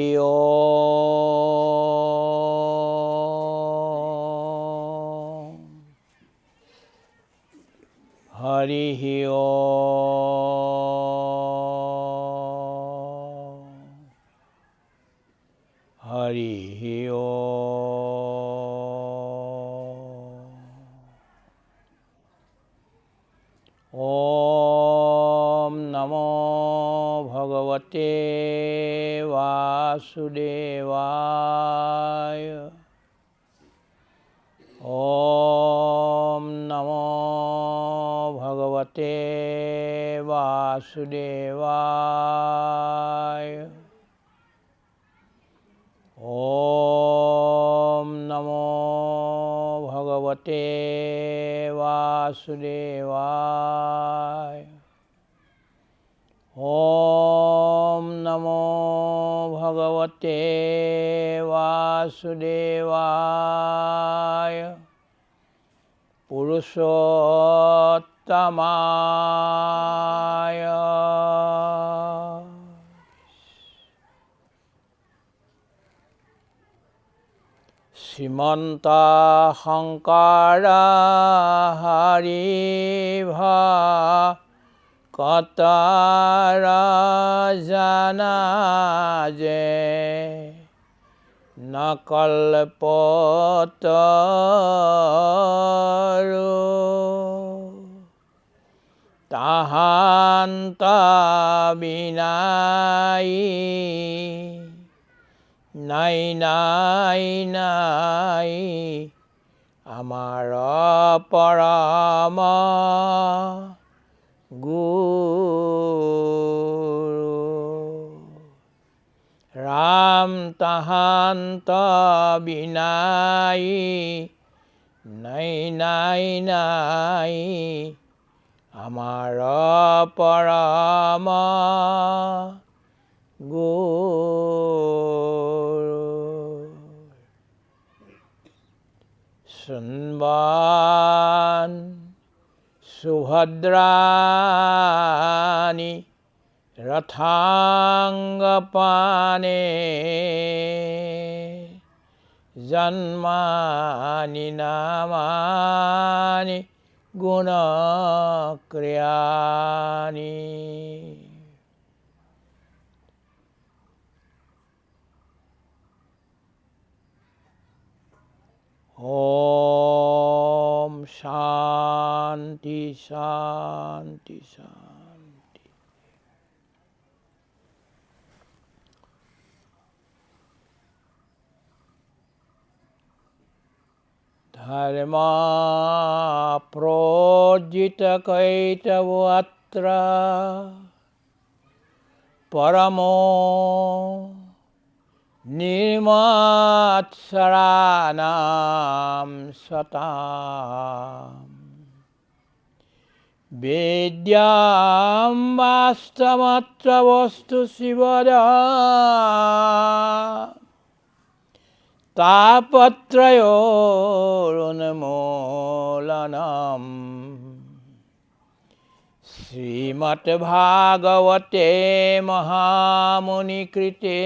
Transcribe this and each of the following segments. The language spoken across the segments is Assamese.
Om Harihi Om Harihi Om Namo Bhagavate Vasudevaya Om Namo Bhagavate Vasudevaya Om Namo Bhagavate Vasudevaya Om Namo Bhagavate Vasudevaya Purushottamaya Simanta Sankara Hariva Katara Janaje Nakalpataru Tahanta Binai Nai Nai Nai Amara Parama Guru Ram Tahanta Binai Nai Nai Nai Amara Parama Guru Sunban Subhadrani Rathangapane Janmani Namani Gunakriyani Om Shanti Shanti Shanti Dharma Projita Kaitavatra Paramo Nirmatsaranam Satam Vidyam Vastamatra Vastu Sivada Tapatrayorunmolanam Srimad Bhagavate Mahamuni Krite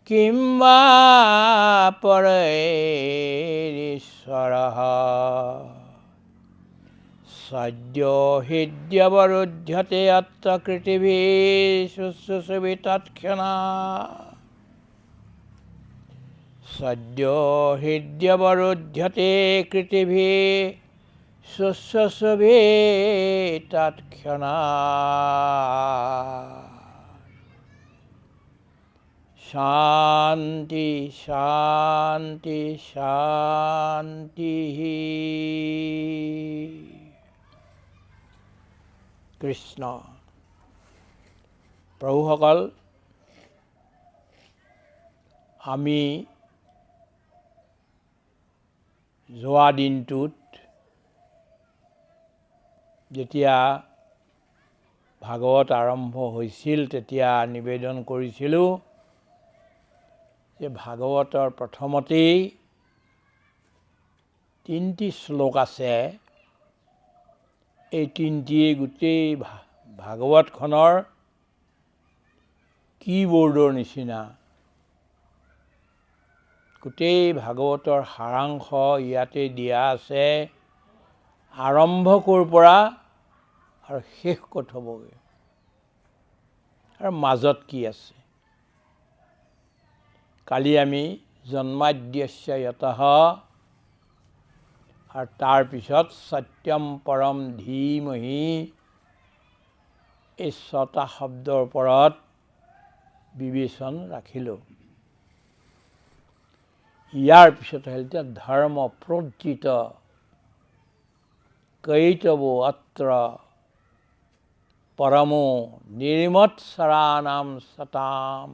Kimva Parairishvaraha Sadyo Hidyavarudhyate Atta Kritivi Sussusavitatkhana Sadyo Hidyavarudhyate Kritivi Sussusavitatkhana Shanti, Shanti, Shanti. Krishna. প্ৰভুসকল, আমি যোৱা দিনটোত যেতিয়া ভাগৱত আৰম্ভ হৈছিল তেতিয়া নিবেদন কৰিছিলোঁ যে ভাগৱতৰ প্ৰথমতেই 3টি শ্লোক আছে। এই 3টিয়ে গোটেই ভাগৱতখনৰ কীবোৰ্ডৰ নিচিনা গোটেই ভাগৱতৰ সাৰাংশ ইয়াতে দিয়া আছে, আৰম্ভ ক'ৰ পৰা আৰু শেষ ক'ত হ'বগৈ আৰু মাজত কি আছে। কালি আমি জন্মাদ্যস্য য়তঃ আৰু তাৰপিছত সত্যম পৰম ধীমহি এই 6টা শব্দৰ ওপৰত বিবেচন ৰাখিলোঁ। ইয়াৰ পিছত হ'ল এতিয়া ধৰ্ম প্ৰজ্জিত কৈতবো অত্ৰ পৰমো নিৰ্মৎসৰাণাম সতাম।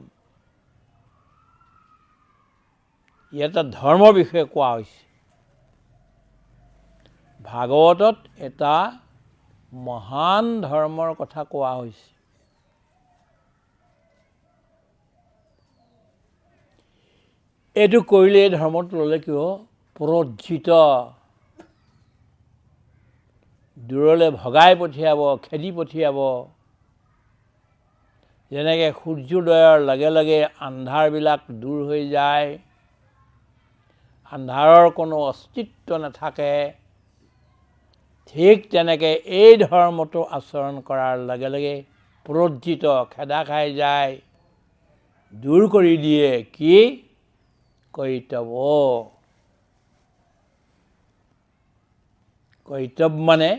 ইয়াতে ধৰ্মৰ বিষয়ে কোৱা হৈছে। ভাগৱতত এটা মহান ধৰ্মৰ কথা কোৱা হৈছে। এইটো কৰিলে এই ধৰ্মত ল'লে কিয় প্ৰজ্জিত, দূৰলৈ ভগাই পঠিয়াব, খেদি পঠিয়াব। যেনেকৈ সূৰ্যোদয়ৰ লগে লগে আন্ধাৰবিলাক দূৰ হৈ যায়, আন্ধাৰৰ কোনো অস্তিত্ব নাথাকে, ঠিক তেনেকৈ এই ধৰ্মটো আচৰণ কৰাৰ লগে লগে প্ৰজ্জিত, খেদা খাই যায়, দূৰ কৰি দিয়ে। কি? কৈতব। কৈতব মানে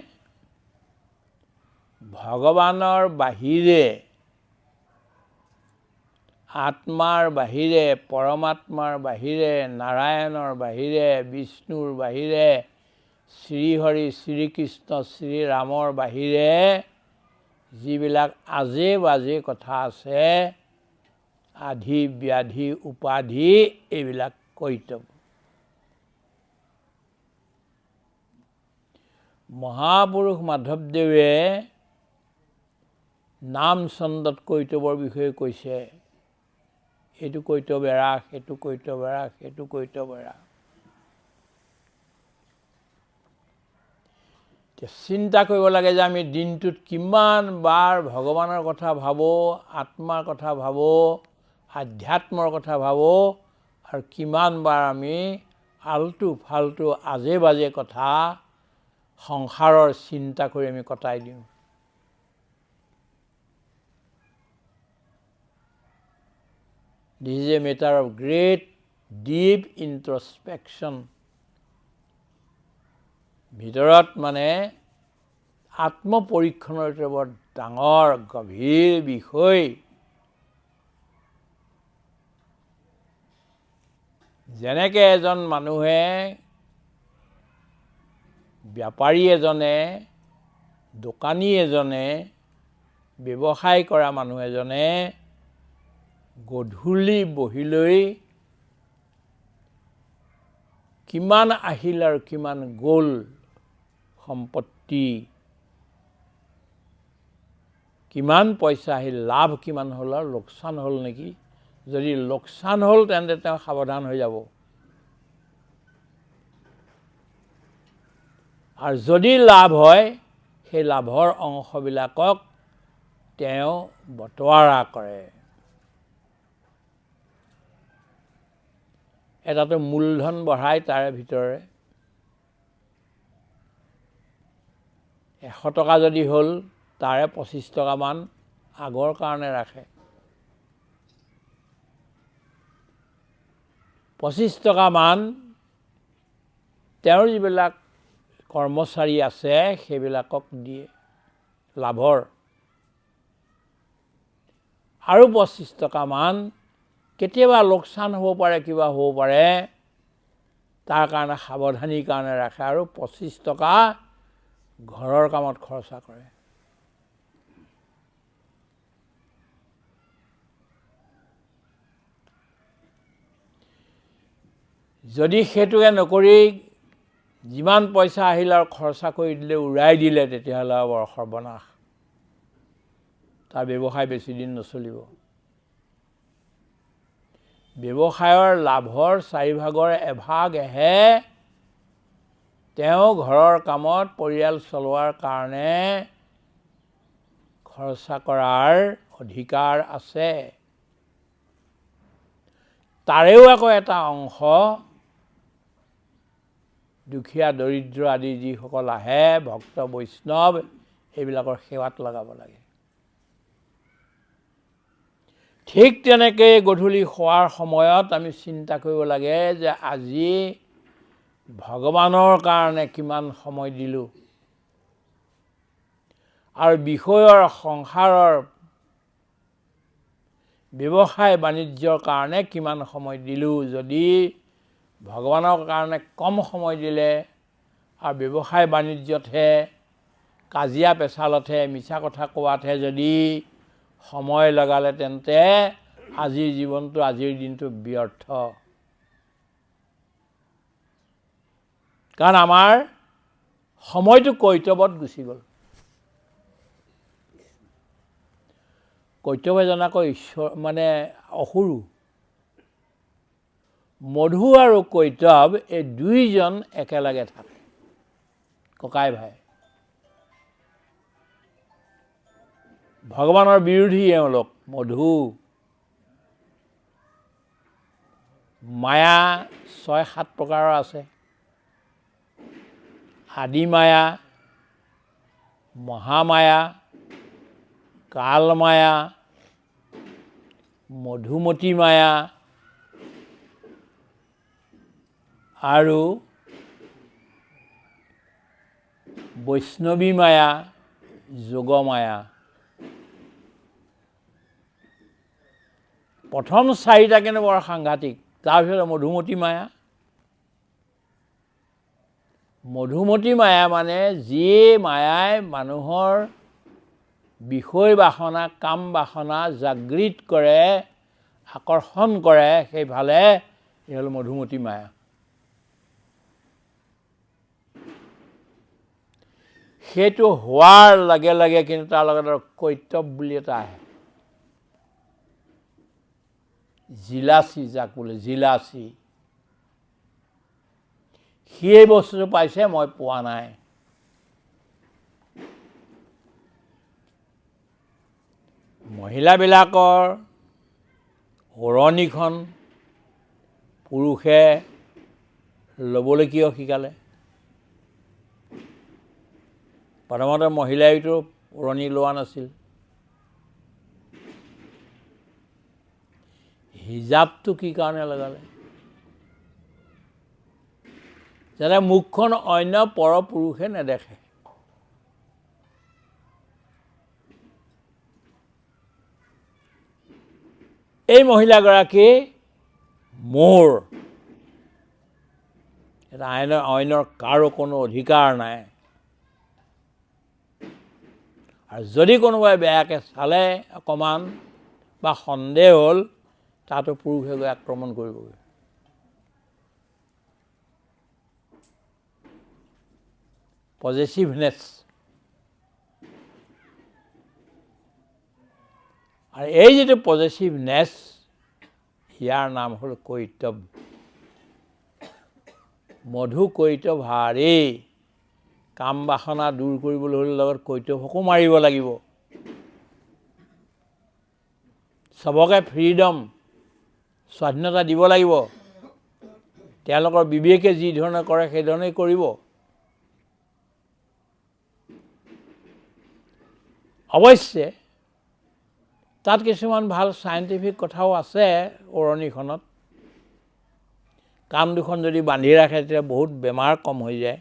ভগৱানৰ বাহিৰে, আত্মাৰ বাহিৰে, পৰমাত্মাৰ বাহিৰে, নাৰায়ণৰ বাহিৰে, বিষ্ণুৰ বাহিৰে, শ্ৰীহৰি শ্ৰীকৃষ্ণ শ্ৰীৰামৰ বাহিৰে যিবিলাক আজে বাজে কথা আছে, আধি ব্যাধি উপাধি, এইবিলাক কৈতব। মহাপুৰুষ মাধৱদেৱে নাম ছন্দত কৈতবৰ বিষয়ে কৈছে। এইটো কৈতব এৰা, সেইটো কৈতব এৰা, সেইটো কৈতব এৰা। চিন্তা কৰিব লাগে যে আমি দিনটোত কিমান বাৰ ভগৱানৰ কথা ভাবোঁ, আত্মাৰ কথা ভাবোঁ, আধ্যাত্মৰ কথা ভাবোঁ, আৰু কিমান বাৰ আমি আল্টু ফাল্টু আজে বাজে কথা, সংসাৰৰ চিন্তা কৰি আমি কটাই দিওঁ। This is a matter of great deep introspection. ভিতৰত মানে আত্মপৰীক্ষণৰ এটা বৰ ডাঙৰ গভীৰ বিষয়। যেনেকৈ এজন মানুহে, বেপাৰী এজনে, দোকানী এজনে, ব্যৱসায় কৰা মানুহ এজনে গধূলি বহি লৈ কিমান আহিল আৰু কিমান গ'ল সম্পত্তি, কিমান পইচা আহিল, লাভ কিমান হ'ল আৰু লোকচান হ'ল নেকি। যদি লোকচান হ'ল তেন্তে তেওঁ সাৱধান হৈ যাব, আৰু যদি লাভ হয় সেই লাভৰ অংশবিলাকক তেওঁ বটোৱাৰা কৰে। এটাতো মূলধন বঢ়াই, তাৰে ভিতৰে 100 টকা যদি হ'ল তাৰে 25 টকামান আগৰ কাৰণে ৰাখে। 25 টকামান তেওঁৰ যিবিলাক কৰ্মচাৰী আছে সেইবিলাকক দিয়ে লাভৰ, আৰু 25 টকামান কেতিয়াবা লোকচান হ'ব পাৰে, কিবা হ'ব পাৰে, তাৰ কাৰণে সাৱধানীৰ কাৰণে ৰাখে, আৰু 25 টকা ঘৰৰ কামত খৰচা কৰে। যদি সেইটোকে নকৰি যিমান পইচা আহিল আৰু খৰচা কৰি দিলে, উৰাই দিলে, তেতিয়াহ'লে বৰ সৰ্বনাশ। তাৰ ব্যৱসায় বেছি দিন নচলিব। ব্যৱসায়ৰ লাভৰ 4ভাগৰ এভাগহে তেওঁ ঘৰৰ কামত পৰিয়াল চলোৱাৰ কাৰণে খৰচা কৰাৰ অধিকাৰ আছে। তাৰেও আকৌ এটা অংশ দুখীয়া দৰিদ্ৰ আদি যিসকল আহে ভক্ত বৈষ্ণৱ এইবিলাকৰ সেৱাত লগাব লাগে। ঠিক তেনেকৈ গধূলি শোৱাৰ সময়ত আমি চিন্তা কৰিব লাগে যে আজি ভগৱানৰ কাৰণে কিমান সময় দিলোঁ আৰু বিষয়ৰ সংসাৰৰ ব্যৱসায় বাণিজ্যৰ কাৰণে কিমান সময় দিলোঁ। যদি ভগৱানৰ কাৰণে কম সময় দিলে আৰু ব্যৱসায় বাণিজ্যতহে কাজিয়া পেচালতহে মিছা কথা কোৱাতহে যদি সময় লগালে তেন্তে আজিৰ জীৱনটো আজিৰ দিনটো ব্যৰ্থ। কাৰণ আমাৰ সময়টো কৈতৱত গুচি গ'ল। কৈতৱ এজনাকৈ ঈশ্বৰ মানে অসুৰো। মধু আৰু কৈতৱ এই দুইজন একেলগে থাকে, ককাই ভাই। ভগৱানৰ বিৰোধী এওঁলোক। মধু মায়া ৬-৭ প্ৰকাৰৰ আছে। আদি মায়া, মহামায়া, কালমায়া, মধুমতী মায়া আৰু বৈষ্ণৱী মায়া, যোগমায়া। প্ৰথম 4টা কিন্তু বৰ সাংঘাতিক। তাৰপিছত মধুমতী মায়া। মধুমতী মায়া মানে যি মায়াই মানুহৰ বিষয় বাসনা, কাম বাসনা জাগৃত কৰে, আকৰ্ষণ কৰে, সেইফালে এই হ'ল মধুমতী মায়া। সেইটো হোৱাৰ লগে লগে কিন্তু তাৰ লগত কৈতৱ বুলি এটা আহে। জিলাচী যাক বোলে, জিলাচী। সি এই বস্তুটো পাইছে, মই পোৱা নাই। মহিলাবিলাকৰ ওৰণিখন পুৰুষে ল'বলৈ কিয় শিকালে? প্ৰথমতে মহিলাইতো ওৰণি লোৱা নাছিল। হিজাবটো কি কাৰণে লগালে? যাতে মুখখন অন্য পৰপুৰুষে নেদেখে। এই মহিলাগৰাকী মোৰ, এটা অন্যৰ কাৰো কোনো অধিকাৰ নাই। আৰু যদি কোনোবাই বেয়াকৈ চালে অকণমান বা সন্দেহ হ'ল, তাতো পুৰুষে গৈ আক্ৰমণ কৰিবগৈ। পজেচিভনেছ। আৰু এই যিটো পজেচিভনেছ, ইয়াৰ নাম হ'ল কৈতৱ। মধু কৈতভাৰী। কাম বাসনা দূৰ কৰিবলৈ হ'লে লগত কৈতৱকো মাৰিব লাগিব। চবকে ফ্ৰীডম, স্বাধীনতা দিব লাগিব। তেওঁলোকৰ বিবেকে যি ধৰণে কৰে সেইধৰণেই কৰিব। অৱশ্যে তাত কিছুমান ভাল চাইণ্টিফিক কথাও আছে ওৰণিখনত। কাণ দুখন যদি বান্ধি ৰাখে তেতিয়া বহুত বেমাৰ কম হৈ যায়।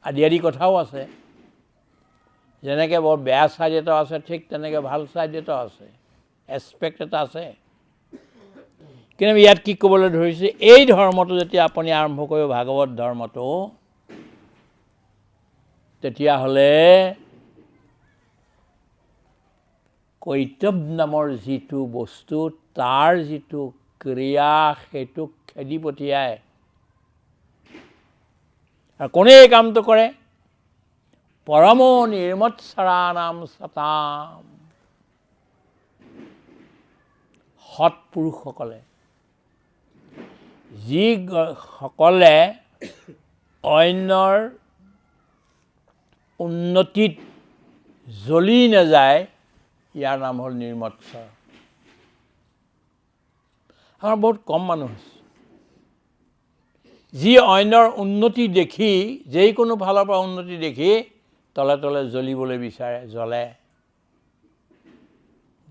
আদি কথাও আছে। যেনেকৈ বৰ বেয়া ছাইড এটা আছে, ঠিক তেনেকৈ ভাল ছাইড এটা আছে, এছপেক্ট এটা আছে। কিন্তু ইয়াত কি ক'বলৈ ধৰিছে, এই ধৰ্মটো যেতিয়া আপুনি আৰম্ভ কৰিব, ভাগৱত ধৰ্মটো, তেতিয়াহ'লে কৈতৱ নামৰ যিটো বস্তু, তাৰ যিটো ক্ৰিয়া, সেইটোক খেদি পঠিয়ায়। আৰু কোনে এই কামটো কৰে? পৰমো নিৰ্মৎসৰাণাম সতাম। সৎপুৰুষসকলে, যিসকলে অন্যৰ উন্নতিত জ্বলি নাযায়, ইয়াৰ নাম হ'ল নিৰ্মৎসৰ। আমাৰ বহুত কম মানুহ আছে যি অন্যৰ উন্নতি দেখি যিকোনো ফালৰ পৰা উন্নতি দেখি তলে তলে জ্বলিবলৈ বিচাৰে জ্বলে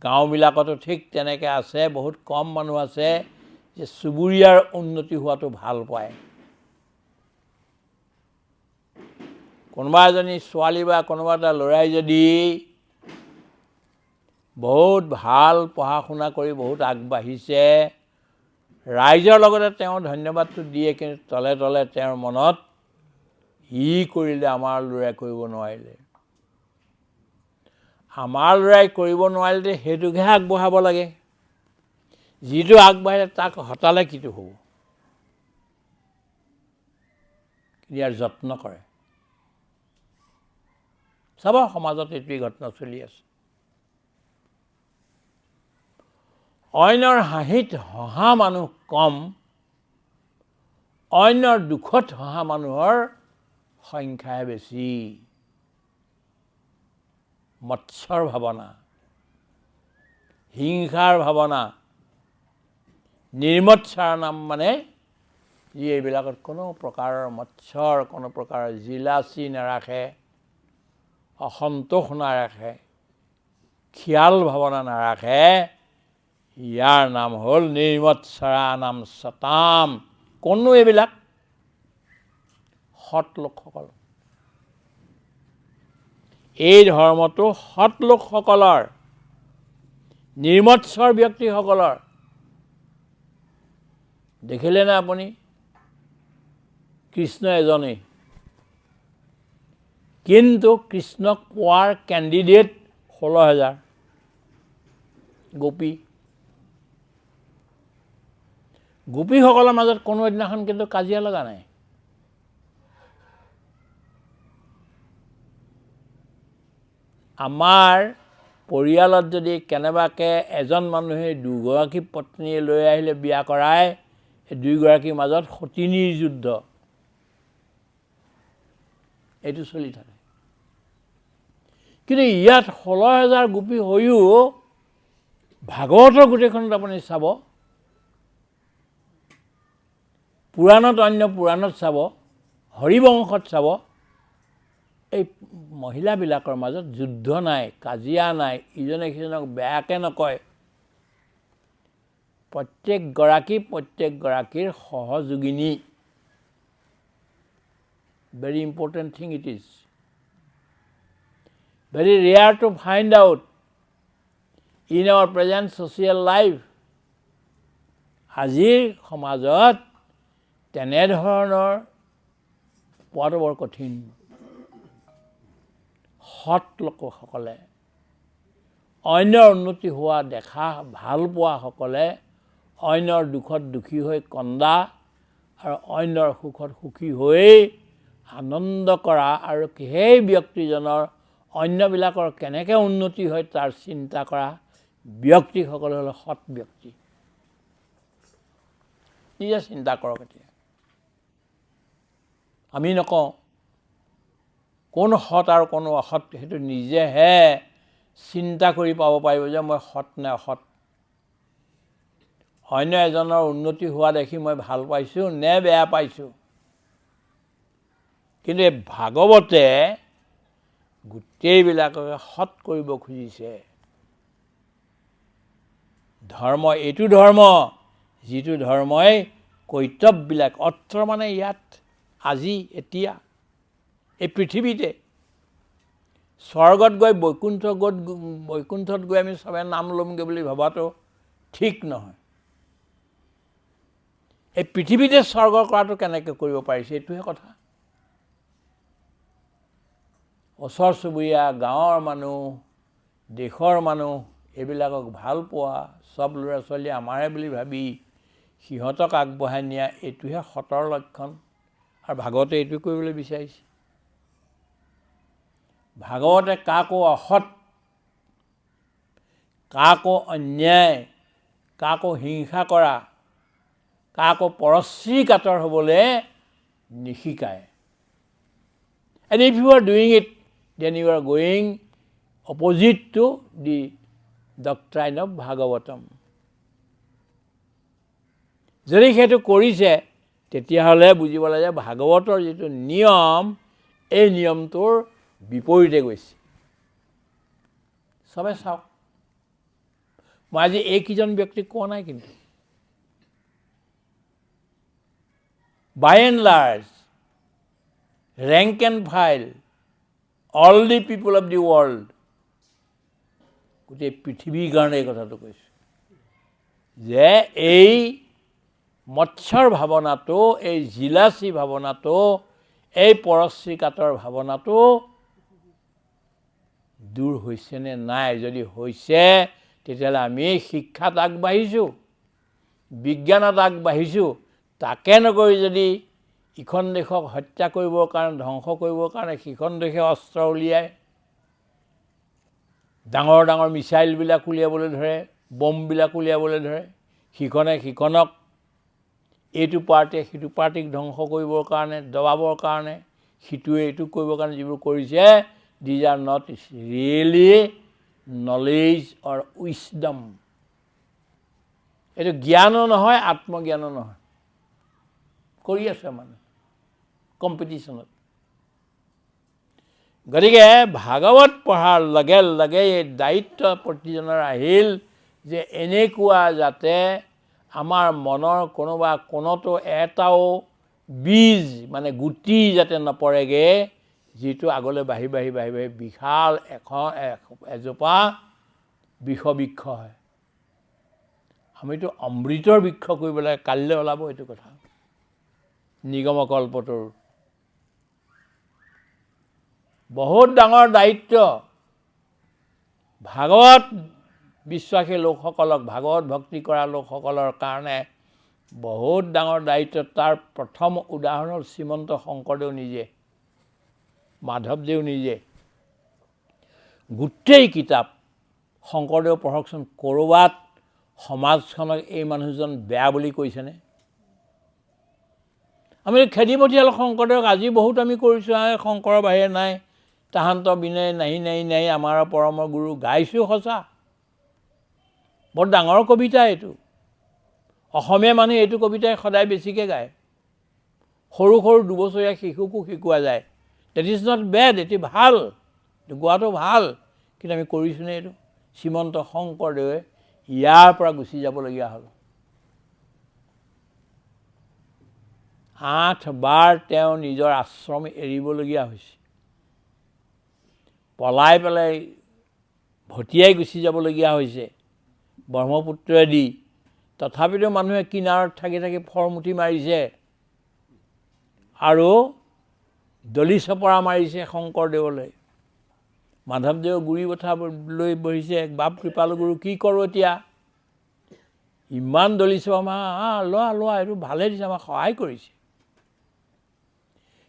গাঁওবিলাকতো ঠিক তেনেকৈ আছে বহুত কম মানুহ আছে যে চুবুৰীয়াৰ উন্নতি হোৱাটো ভাল পায় কোনোবা এজনী ছোৱালী বা কোনোবা এটা ল'ৰাই যদি বহুত ভাল পঢ়া শুনা কৰি বহুত আগবাঢ়িছে ৰাইজৰ লগতে তেওঁ ধন্যবাদটো দিয়ে কিন্তু তলে তলে তেওঁৰ মনত ই কৰিলে আমাৰ ল'ৰাই কৰিব নোৱাৰিলে আমাৰ ল'ৰাই কৰিব নোৱাৰিলে সেইটোকহে আগবঢ়াব লাগে যিটো আগবাঢ়িলে তাক হতালে কিটো হ'ব ইয়াৰ যত্ন কৰে চাব সমাজত এইটোৱেই ঘটনা চলি আছে অন্যৰ হাঁহিত হহা মানুহ কম অন্যৰ দুখত হহা মানুহৰ সংখ্যাহে বেছি মৎসৰ ভাৱনা হিংসাৰ ভাৱনা নিৰ্মৎসাৰ নাম মানে যি এইবিলাকত কোনো প্ৰকাৰৰ মৎসৰ কোনো প্ৰকাৰৰ জিলাচি নাৰাখে অসন্তোষ নাৰাখে খিয়াল ভাৱনা নাৰাখে ইয়াৰ নাম হ'ল নিৰ্মৎসৰা নাম সতাম কোনো এইবিলাক সৎ লোকসকল এই ধৰ্মটো সৎ লোকসকলৰ নিৰ্মৎসৰ ব্যক্তিসকলৰ দেখিলেনে আপুনি কৃষ্ণ এজনেই কিন্তু কৃষ্ণক পোৱাৰ কেণ্ডিডেট 16,000 গোপীসকলৰ মাজত কোনো এদিনাখন কিন্তু কাজিয়া লগা নাই আমাৰ পৰিয়ালত যদি কেনেবাকৈ এজন মানুহে দুগৰাকী পত্নীয়ে লৈ আহিলে বিয়া কৰাই এই দুয়োগৰাকীৰ মাজত সতিনীৰ যুদ্ধ এইটো চলি থাকে কিন্তু ইয়াত 16,000 গোপী হৈও ভাগৱতৰ গোটেইখনত আপুনি চাব পুৰাণত অন্য পুৰাণত চাব হৰিবংশত চাব এই মহিলাবিলাকৰ মাজত যুদ্ধ নাই কাজিয়া নাই ইজনে সিজনক বেয়াকৈ নকয় প্ৰত্যেকগৰাকীৰ সহযোগিনী very important thing it is very rare to find out in our present social life আজিৰ সমাজত তেনেধৰণৰ পোৱাটো বৰ কঠিন সৎ লোকসকলে অন্যৰ উন্নতি হোৱা দেখা ভাল পোৱাসকলে অন্যৰ দুখত দুখী হৈ কন্দা আৰু অন্যৰ সুখত সুখী হৈ আনন্দ কৰা আৰু সেই ব্যক্তিজনৰ অন্যবিলাকৰ কেনেকৈ উন্নতি হয় তাৰ চিন্তা কৰা ব্যক্তিসকল হ'ল সৎ ব্যক্তি নিজে চিন্তা কৰক এতিয়া আমি নকওঁ কোন সৎ আৰু কোন অসৎ সেইটো নিজেহে চিন্তা কৰি পাব পাৰিব যে মই সৎ নে অসৎ অন্য এজনৰ উন্নতি হোৱা দেখি মই ভাল পাইছোঁ নে বেয়া পাইছোঁ কিন্তু এই ভাগৱতে গোটেইবিলাককে সৎ কৰিব খুজিছে ধৰ্ম এইটো ধৰ্ম যিটো ধৰ্মই কৰ্তব্যবিলাক অৰ্থ মানে ইয়াত আজি এতিয়া এই পৃথিৱীতে স্বৰ্গত গৈ বৈকুণ্ঠত গৈ আমি চবে নাম ল'মগৈ বুলি ভবাটো ঠিক নহয় এই পৃথিৱীতে স্বৰ্গ কৰাটো কেনেকৈ কৰিব পাৰিছে এইটোহে কথা ওচৰ চুবুৰীয়া গাঁৱৰ মানুহ দেশৰ মানুহ এইবিলাকক ভাল পোৱা সব ল'ৰা ছোৱালী আমাৰে বুলি ভাবি সিহঁতক আগবঢ়াই নিয়া এইটোহে সতৰ লক্ষণ আৰু ভাগৱতে এইটো কৰিবলৈ বিচাৰিছে ভাগৱতে কাকো অসৎ কাকো অন্যায় কাকো হিংসা কৰা কাকো পৰশ্ৰী কাতৰ হ'বলৈ নিশিকায় and if you are doing it then you are going opposite to the doctrine of Bhagavatam যদি সেইটো কৰিছে তেতিয়াহ'লে বুজিব লাগে যে ভাগৱতৰ যিটো নিয়ম এই নিয়মটোৰ বিপৰীতে গৈছে। চবে চাওক, মই আজি এইকেইজন ব্যক্তিক কোৱা নাই, কিন্তু by and large rank and file all the people of the world, গোটেই পৃথিৱীৰ কাৰণে এই কথাটো কৈছোঁ যে এই মৎস্যৰ ভাৱনাটো, এই জিলাচী ভাৱনাটো, এই পৰশ্ৰীকাতৰ ভাৱনাটো দূৰ হৈছেনে নাই। যদি হৈছে তেতিয়াহ'লে আমি শিক্ষাত আগবাঢ়িছোঁ, বিজ্ঞানত আগবাঢ়িছোঁ। তাকে নকৰি যদি ইখন দেশক হত্যা কৰিবৰ কাৰণে, ধ্বংস কৰিবৰ কাৰণে সিখন দেশে অস্ত্ৰ উলিয়ায়, ডাঙৰ ডাঙৰ মিছাইলবিলাক উলিয়াবলৈ ধৰে, বমবিলাক উলিয়াবলৈ ধৰে, সিখনে সিখনক, এইটো পাৰ্টিয়ে সিটো পাৰ্টিক ধ্বংস কৰিবৰ কাৰণে, দবাবৰ কাৰণে, সিটোৱে এইটো কৰিবৰ কাৰণে যিবোৰ কৰিছে, these are not really knowledge or wisdom. এইটো জ্ঞানো নহয়, আত্মজ্ঞানো নহয়। কৰি আছে মানে কম্পিটিশ্যনত। গতিকে ভাগৱত পঢ়াৰ লগে লগে এই দায়িত্ব প্ৰতিজনৰ আহিল যে এনেকুৱা যাতে আমাৰ মনৰ কোনোবা কোনোতো এটাও বীজ মানে গুটি যাতে নপৰেগৈ, যিটো আগলৈ বাঢ়ি বাঢ়ি বাঢ়ি বাঢ়ি বিশাল এজোপা বিষবৃক্ষ হয়। আমিতো অমৃতৰ বৃক্ষ কৰিব লাগে। কালিলৈ ওলাব এইটো কথা নিগমকল্পটোৰ। বহুত ডাঙৰ দায়িত্ব ভাগৱত বিশ্বাসী লোকসকলক, ভাগৱত ভক্তি কৰা লোকসকলৰ কাৰণে বহুত ডাঙৰ দায়িত্ব। তাৰ প্ৰথম উদাহৰণ হ'ল শ্ৰীমন্ত শংকৰদেৱ নিজে, মাধৱদেৱ নিজে। গোটেই কিতাপ শংকৰদেৱ পঢ়কচোন, ক'ৰবাত সমাজখনক এই মানুহজন বেয়া বুলি কৈছেনে? আমি খেদি পঠিয়ালোঁ শংকৰদেৱক। আজি বহুত আমি কৰিছোঁ, শংকৰৰ বাহিৰে নাই, তাহান্ত বিনে নাহি নাহি নাহি আমাৰ পৰম গুৰু, গাইছোঁ সঁচা। বৰ ডাঙৰ কবিতা এইটো। অসমীয়া মানুহে এইটো কবিতাই সদায় বেছিকৈ গায়। সৰু সৰু দুবছৰীয়া শিশুকো শিকোৱা যায়। ডেট ইজ নট বেড, এটি ভাল, গোৱাটো ভাল। কিন্তু আমি কৰিছোঁনে এইটো? শ্ৰীমন্ত শংকৰদেৱে ইয়াৰ পৰা গুচি যাবলগীয়া হ'ল। 8 বাৰ তেওঁ নিজৰ আশ্ৰম এৰিবলগীয়া হৈছে। পলাই পেলাই ভটিয়াই গুচি যাবলগীয়া হৈছে ব্ৰহ্মপুত্ৰদি। তথাপিতো মানুহে কিনাৰত থাকি থাকি ফৰমুঠি মাৰিছে আৰু দলি চপৰা মাৰিছে শংকৰদেৱলৈ। মাধৱদেৱে গুৰি বঠা লৈ বহিছে, বাপ কৃপালু গুৰু কি কৰোঁ এতিয়া? ইমান দলি চপৰা, লোৱা লোৱা, এইটো ভালেই দিছে, আমাক সহায় কৰিছে।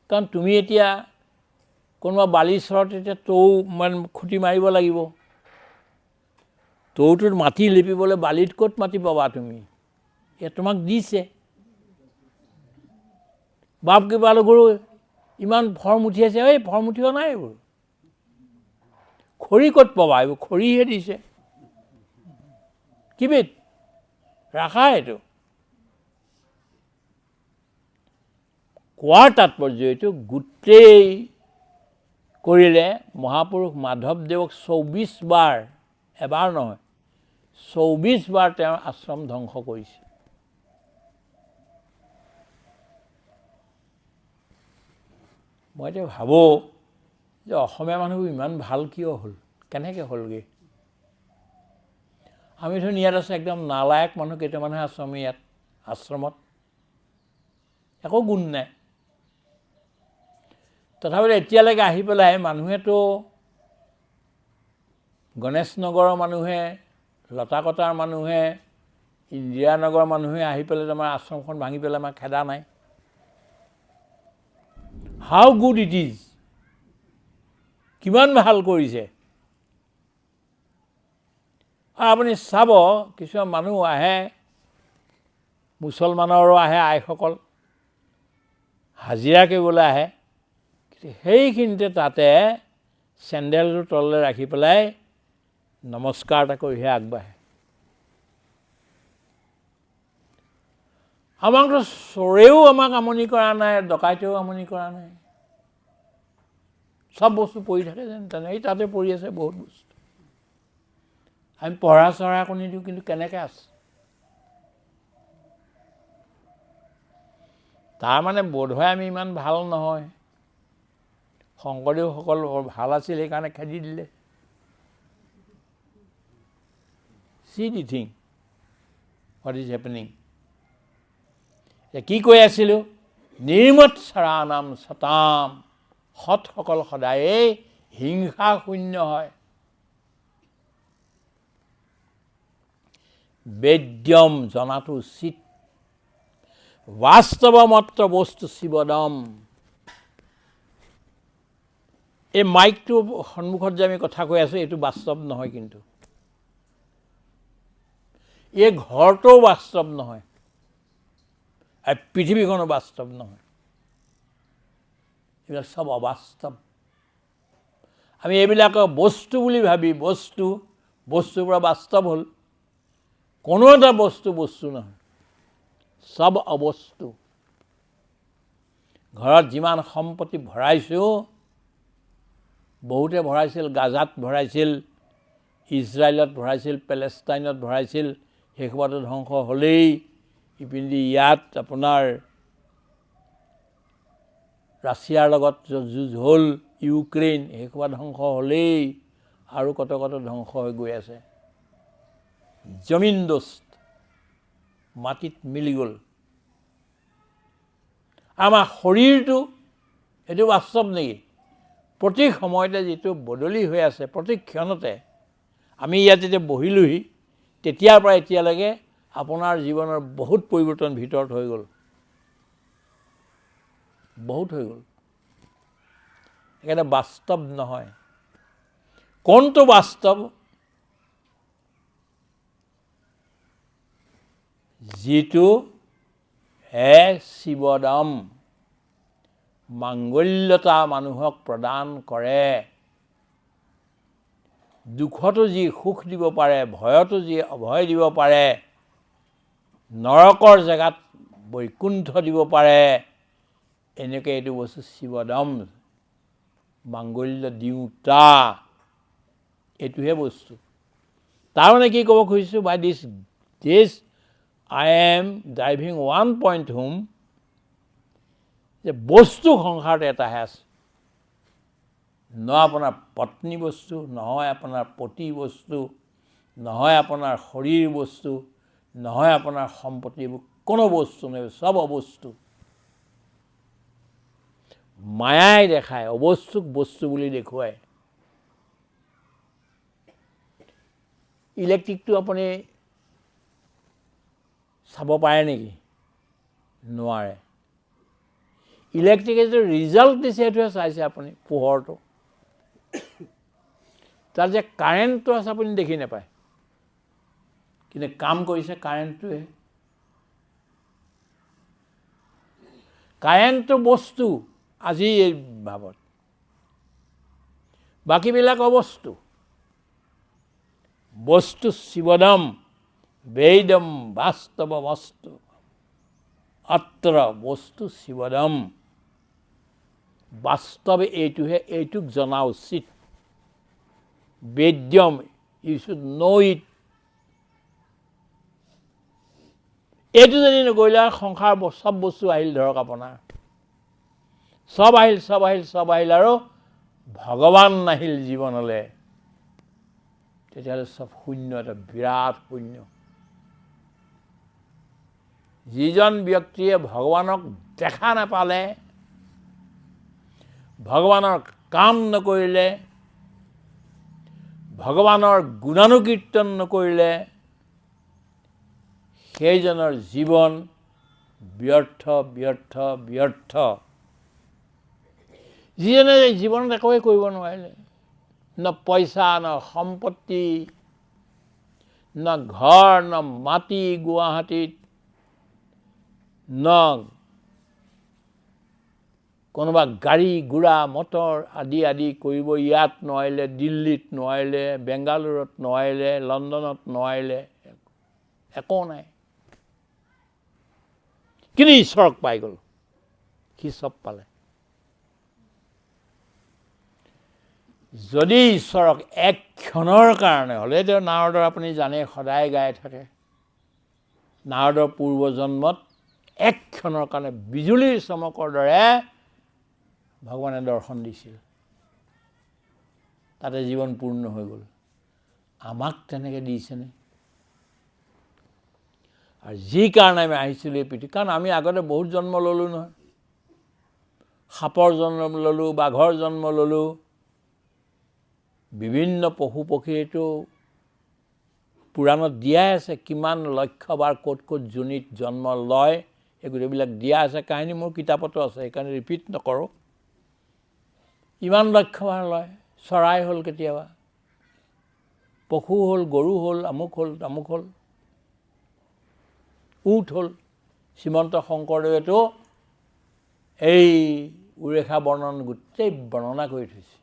কাৰণ তুমি এতিয়া কোনোবা বালি চৰত এতিয়া তৌ মানে খুটি মাৰিব লাগিব। তৌটোত মাটি লিপিবলৈ বালিত ক'ত মাটি পাবা তুমি? এয়া তোমাক দিছে। বাপ কৃপালু গুৰু ইমান ফৰ্ম উঠিয়াইছে, এই ফৰ্ম উঠিওৱা নাই, এইবোৰ খৰি ক'ত পাবা? এইবোৰ খৰিহে দিছে। কিবিধ ৰাখা এইটো। কোৱাৰ তাৎপৰ্য এইটো, গোটেই কৰিলে মহাপুৰুষ মাধৱদেৱক 24 বাৰ, এবাৰ নহয় 24 বাৰ তেওঁৰ আশ্ৰম ধ্বংস কৰিছে। মই এতিয়া ভাবোঁ যে অসমীয়া মানুহবোৰ ইমান ভাল কিয় হ'ল? কেনেকৈ হ'লগৈ? আমি ধৰক ইয়াত আছে একদম নালায়ক মানুহ কেইটামানহে আছোঁ আমি ইয়াত আশ্ৰমত, একো গুণ নাই। তথাপিতো এতিয়ালৈকে আহি পেলাই মানুহেতো গণেশ নগৰৰ মানুহে, লতাকটাৰ মানুহে, ইন্দিৰানগৰৰ মানুহে আহি পেলাই আমাৰ আশ্ৰমখন ভাঙি পেলাই আমাক খেদা নাই। হাউ গুড ইট ইজ, কিমান ভাল কৰিছে। আপুনি চাব, কিছুমান মানুহ আহে, মুছলমানৰো আহে আইসকল, হাজিৰা কৰিবলৈ আহে। সেইখিনিতে তাতে চেণ্ডেলযোৰ তললৈ ৰাখি পেলাই নমস্কাৰ এটা কৰিহে আগবাঢ়ে। আমাকতো চোৰেও আমাক আমনি কৰা নাই, ডকাইতেও আমনি কৰা নাই। চব বস্তু পৰি থাকে যেন তেনে, এই তাতে পৰি আছে বহুত বস্তু। আমি পঢ়া চঢ়া কৰি দিওঁ, কিন্তু কেনেকৈ আছে? তাৰমানে বোধহয় আমি ইমান ভাল নহয়। শংকৰদেৱসকল ভাল আছিল, সেইকাৰণে খেদি দিলে। See the thing, what is happening. কি কৈ আছিলোঁ? নিৰ্মৎ চাৰানাম সতাম, সৎসকল সদায়েই হিংসা শূন্য হয়। বেদ্যম জনাটো উচিত, বাস্তৱ মাত্ৰ বস্তু শিৱদম। এই মাইকটো সন্মুখত যে আমি কথা কৈ আছোঁ, এইটো বাস্তৱ নহয়। কিন্তু এই ঘৰটোও বাস্তৱ নহয়, আৰু পৃথিৱীখনো বাস্তৱ নহয়। এইবিলাক চব অবাস্তৱ। আমি এইবিলাকক বস্তু বুলি ভাবি বস্তুৰ পৰা বাস্তৱ হ'ল। কোনো এটা বস্তু নহয়, চব অবস্তু। ঘৰত যিমান সম্পত্তি ভৰাইছোঁ, বহুতে ভৰাইছিল, গাজাত ভৰাইছিল, ইজৰাইলত ভৰাইছিল, পেলেষ্টাইনত ভৰাইছিল, সেইসোপাটো ধ্বংস হ'লেই। ইপিনে ইয়াত আপোনাৰ ৰাছিয়াৰ লগত যুঁজ হ'ল, ইউক্ৰেইন, সেইসোপা ধ্বংস হ'লেই, আৰু কত ধ্বংস হৈ গৈ আছে। জমিনদোস্ত, মাটিত মিলি গ'ল। আমাৰ শৰীৰটো, এইটো বাস্তৱ নেকি? প্ৰতি সময়তে যিটো বদলি হৈ আছে, প্ৰতি ক্ষণতে। আমি ইয়াত যেতিয়া বহিলোহি, তেতিয়াৰ পৰা এতিয়ালৈকে আপোনাৰ জীৱনৰ বহুত পৰিৱৰ্তন ভিতৰত হৈ গ'ল, বহুত হৈ গ'ল। সেইকাৰণে বাস্তৱ নহয়। কোনটো বাস্তৱ? যিটো হে শিৱদম, মাংগল্যতা মানুহক প্ৰদান কৰে। দুখতো যি সুখ দিব পাৰে, ভয়তো যি অভয় দিব পাৰে, নৰকৰ জেগাত বৈকুণ্ঠ দিব পাৰে, এনেকৈ এইটো বস্তু শিৱদম, মাংগল্য দিওঁতা, এইটোহে বস্তু। তাৰমানে কি ক'ব খুজিছোঁ? বাই দিছ I am driving one point home, যে বস্তু সংসাৰত এটাহে আছে। আপোনাৰ পত্নী বস্তু, নহয় আপোনাৰ পতি বস্তু, নহয় আপোনাৰ শৰীৰ বস্তু, নহয় আপোনাৰ সম্পত্তি, কোনো বস্তু নহয়, চব অবস্তু। মায়াই দেখায়, অবস্তুক বস্তু বুলি দেখুৱায়। ইলেক্ট্ৰিকটো আপুনি চাব পাৰে নেকি? নোৱাৰে। ইলেক্ট্ৰিকে যিটো ৰিজাল্ট দিছে, সেইটোহে চাইছে আপুনি, পোহৰটো। তাৰ যে কাৰেণ্টটো আছে আপুনি দেখি নাপায়, কিন্তু কাম কৰিছে কাৰেণ্টটোৱে। কাৰেণ্টটো বস্তু আজি এই ভাৱত, বাকীবিলাক অবস্তু। বস্তু শিৱদম, বেদম বাস্তৱ বস্তু, অত্ৰ বস্তু শিৱদম। বাস্তৱে এইটোহে, এইটোক জনা উচিত। বেদ্যম, ইউ শুড ন' ইট। এইটো যদি নকৰিলে সংসাৰ চব বস্তু আহিল, ধৰক আপোনাৰ চব আহিল, আৰু ভগৱান নাহিল জীৱনলৈ, তেতিয়াহ'লে চব শূন্য, এটা বিৰাট শূন্য। যিজন ব্যক্তিয়ে ভগৱানক দেখা নাপালে, ভগৱানৰ কাম নকৰিলে, ভগৱানৰ গুণানুকীৰ্তন নকৰিলে, সেইজনৰ জীৱন ব্যৰ্থ, ব্যৰ্থ, ব্যৰ্থ। যিজনে জীৱনত একোৱে কৰিব নোৱাৰিলে, ন পইচা, ন সম্পত্তি, ন ঘৰ, ন মাটি গুৱাহাটীত, ন কোনোবা গাড়ী ঘোঁৰা মটৰ আদি কৰিব ইয়াত নোৱাৰিলে, দিল্লীত নোৱাৰিলে, বেংগালুৰুত নোৱাৰিলে, লণ্ডনত নোৱাৰিলে, একো নাই। কিন্তু ঈশ্বৰক পাই গ'ল, সি চব পালে। যদি ঈশ্বৰক এক ক্ষণৰ কাৰণে হ'লে, তেওঁ নাৰদৰ আপুনি জানে সদায় গাই থাকে, নাৰদৰ পূৰ্বজন্মত এক ক্ষণৰ কাৰণে বিজুলীৰ চমকৰ দৰে ভগৱানে দৰ্শন দিছিল, তাতে জীৱন পূৰ্ণ হৈ গ'ল। আমাক তেনেকৈ দিছেনে? আৰু যি কাৰণে আমি আহিছিলোঁ এই পৃথিৱীত, কাৰণ আমি আগতে বহুত জন্ম ল'লোঁ নহয়, সাপৰ জন্ম ল'লোঁ, বাঘৰ জন্ম ল'লোঁ, বিভিন্ন পশু পক্ষীটো পুৰাণত দিয়াই আছে কিমান লক্ষবাৰ ক'ত ক'ত যোনিত জন্ম লয়, এই গোটেইবিলাক দিয়া আছে, কাহিনী মোৰ কিতাপতো আছে, সেইকাৰণে ৰিপিট নকৰোঁ। ইমান লক্ষবাৰ লয়, চৰাই হ'ল কেতিয়াবা, পশু হ'ল, গৰু হ'ল, আমুক হ'ল, তামুক হ'ল, উট হ'ল। শ্ৰীমন্ত শংকৰদেৱেতো এই উৰেষা বৰ্ণন গোটেই বৰ্ণনা কৰি থৈছে।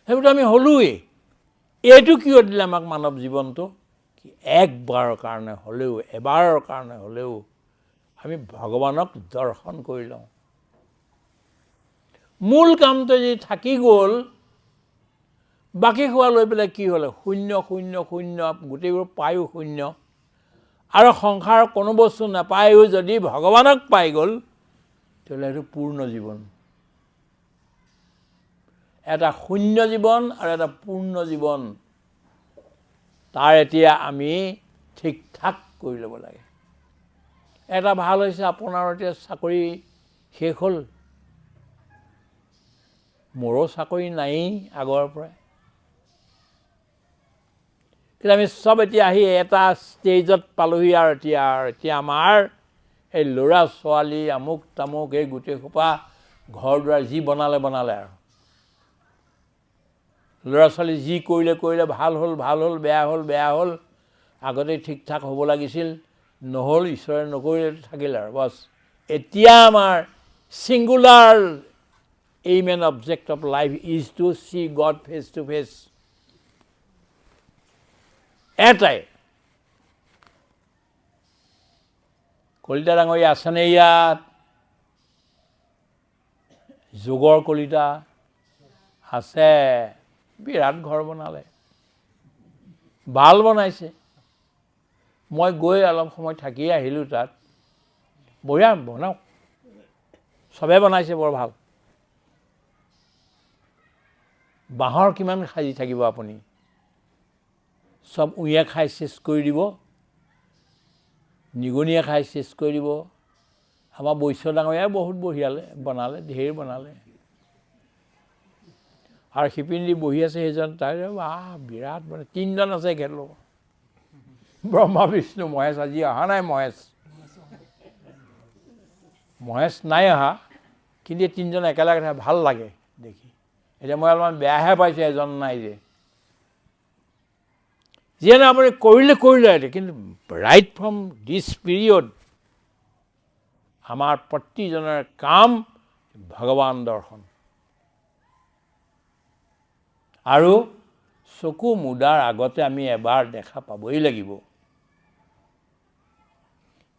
সেইবোৰতো আমি হ'লোৱেই। এইটো কিয় দিলে আমাক মানৱ জীৱনটো? একবাৰৰ কাৰণে হ'লেও, এবাৰৰ কাৰণে হ'লেও আমি ভগৱানক দৰ্শন কৰি লওঁ। মূল কামটো যদি থাকি গ'ল, বাকী খোৱা লৈ পেলাই কি হ'লে? শূন্য শূন্য শূন্য, গোটেইবোৰ পায়ো শূন্য। আৰু সংসাৰৰ কোনো বস্তু নাপায়ো যদি ভগৱানক পাই গ'ল, তেতিয়াহ'লে সেইটো পূৰ্ণ জীৱন। এটা শূন্য জীৱন আৰু এটা পূৰ্ণ জীৱন, তাৰ এতিয়া আমি ঠিক ঠাক কৰি ল'ব লাগে। এটা ভাল হৈছে, আপোনাৰ এতিয়া চাকৰি শেষ হ'ল, মোৰো চাকৰি নায়েই আগৰ পৰাই, কিন্তু আমি চব এতিয়া আহি এটা ষ্টেজত পালোহি। আৰু এতিয়া আমাৰ এই ল'ৰা ছোৱালী আমুক তামুক এই গোটেই সোপা ঘৰ দুৱাৰ যি বনালে আৰু ল'ৰা ছোৱালী যি কৰিলে, ভাল হ'ল, বেয়া হ'ল, আগতেই ঠিক ঠাক হ'ব লাগিছিল, নহ'ল, ঈশ্বৰে নকৰিলে থাকিল আৰু বছ। এতিয়া আমাৰ singular aim and object of life is to see God face to face. এটাই। কলিতা ডাঙৰীয়া আছেনে ইয়াত? যোগৰ কলিতা আছে, বিৰাট ঘৰ বনালে, ভাল বনাইছে। মই গৈ অলপ সময় থাকি আহিলোঁ তাত, বঢ়িয়া বনাওক, চবে বনাইছে, বৰ ভাল। বাঁহৰ কিমান সাজি থাকিব আপুনি? চব উঁয়ে খাই চেচ কৰি দিব, নিগনিয়ে খাই চেচ কৰি দিব। আমাৰ বৈশ্য ডাঙৰীয়াই বহুত বনালে, ঢেৰ বনালে। আৰু শিপিনী বহি আছে সেইজন, তাই বিৰাট মানে 3জন আছে এখেত লোক, ব্ৰহ্মা বিষ্ণু মহেশ। আজি অহা নাই মহেশ নাই অহা, কিন্তু এই 3জন একেলগে থাকে, ভাল লাগে দেখি। এতিয়া মই অলপমান বেয়াহে পাইছোঁ এজন নাই যে। যিয়ে আপুনি কৰিলে, কিন্তু ৰাইট ফ্ৰম দিছ পিৰিয়ড আমাৰ প্ৰতিজনৰ কাম ভগৱান দৰ্শন। আৰু চকু মুদাৰ আগতে আমি এবাৰ দেখা পাবই লাগিব।